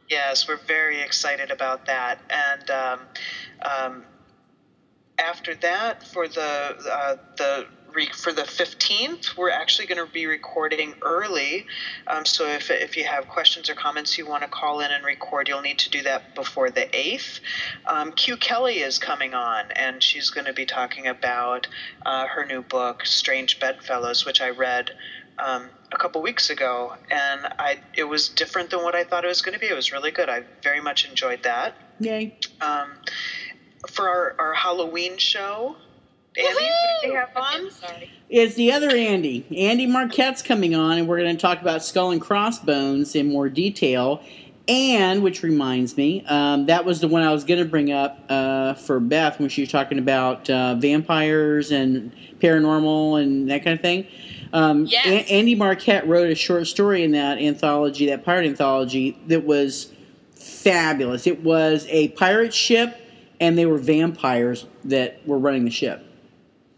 Yes, we're very excited about that. And after that, for the 15th, we're actually going to be recording early. So if you have questions or comments you want to call in and record, you'll need to do that before the 8th. Q Kelly is coming on, and she's going to be talking about her new book, Strange Bedfellows, which I read a couple weeks ago, and it was different than what I thought it was going to be. It was really good. I very much enjoyed that. Yay. For our Halloween show, Andy, who do we have on? It's the other Andy. Andy Marquette's coming on, and we're going to talk about Skull and Crossbones in more detail. And, which reminds me, that was the one I was going to bring up for Beth when she was talking about vampires and paranormal and that kind of thing. Yes. Andy Marquette wrote a short story in that anthology, that pirate anthology, that was fabulous. It was a pirate ship, and they were vampires that were running the ship.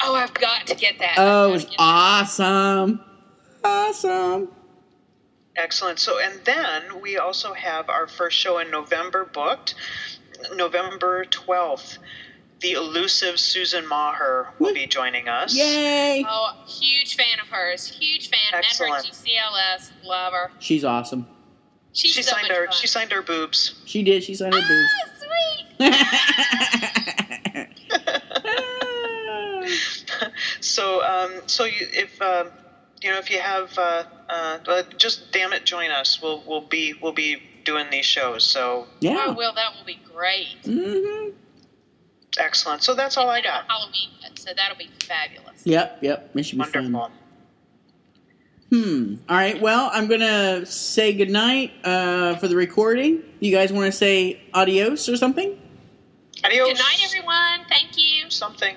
Oh, I've got to get that. Oh, it was awesome. Awesome. Excellent. So, and then we also have our first show in November booked, November 12th. The elusive Susan Maher will be joining us. Yay! Oh, huge fan of hers. Huge fan. Excellent. Met her at GCLS. Love her. She's awesome. She signed our boobs. She did. She signed her boobs. Sweet. So if you have just damn it, join us. We'll be doing these shows. So yeah. Oh, well, that will be great. Mm-hmm. Excellent. So that's all I got. Halloween, so that'll be fabulous. Yep. It should be Wonderful. Fun. All right. Well, I'm gonna say goodnight for the recording. You guys want to say adios or something? Adios. Good night, everyone. Thank you. Something.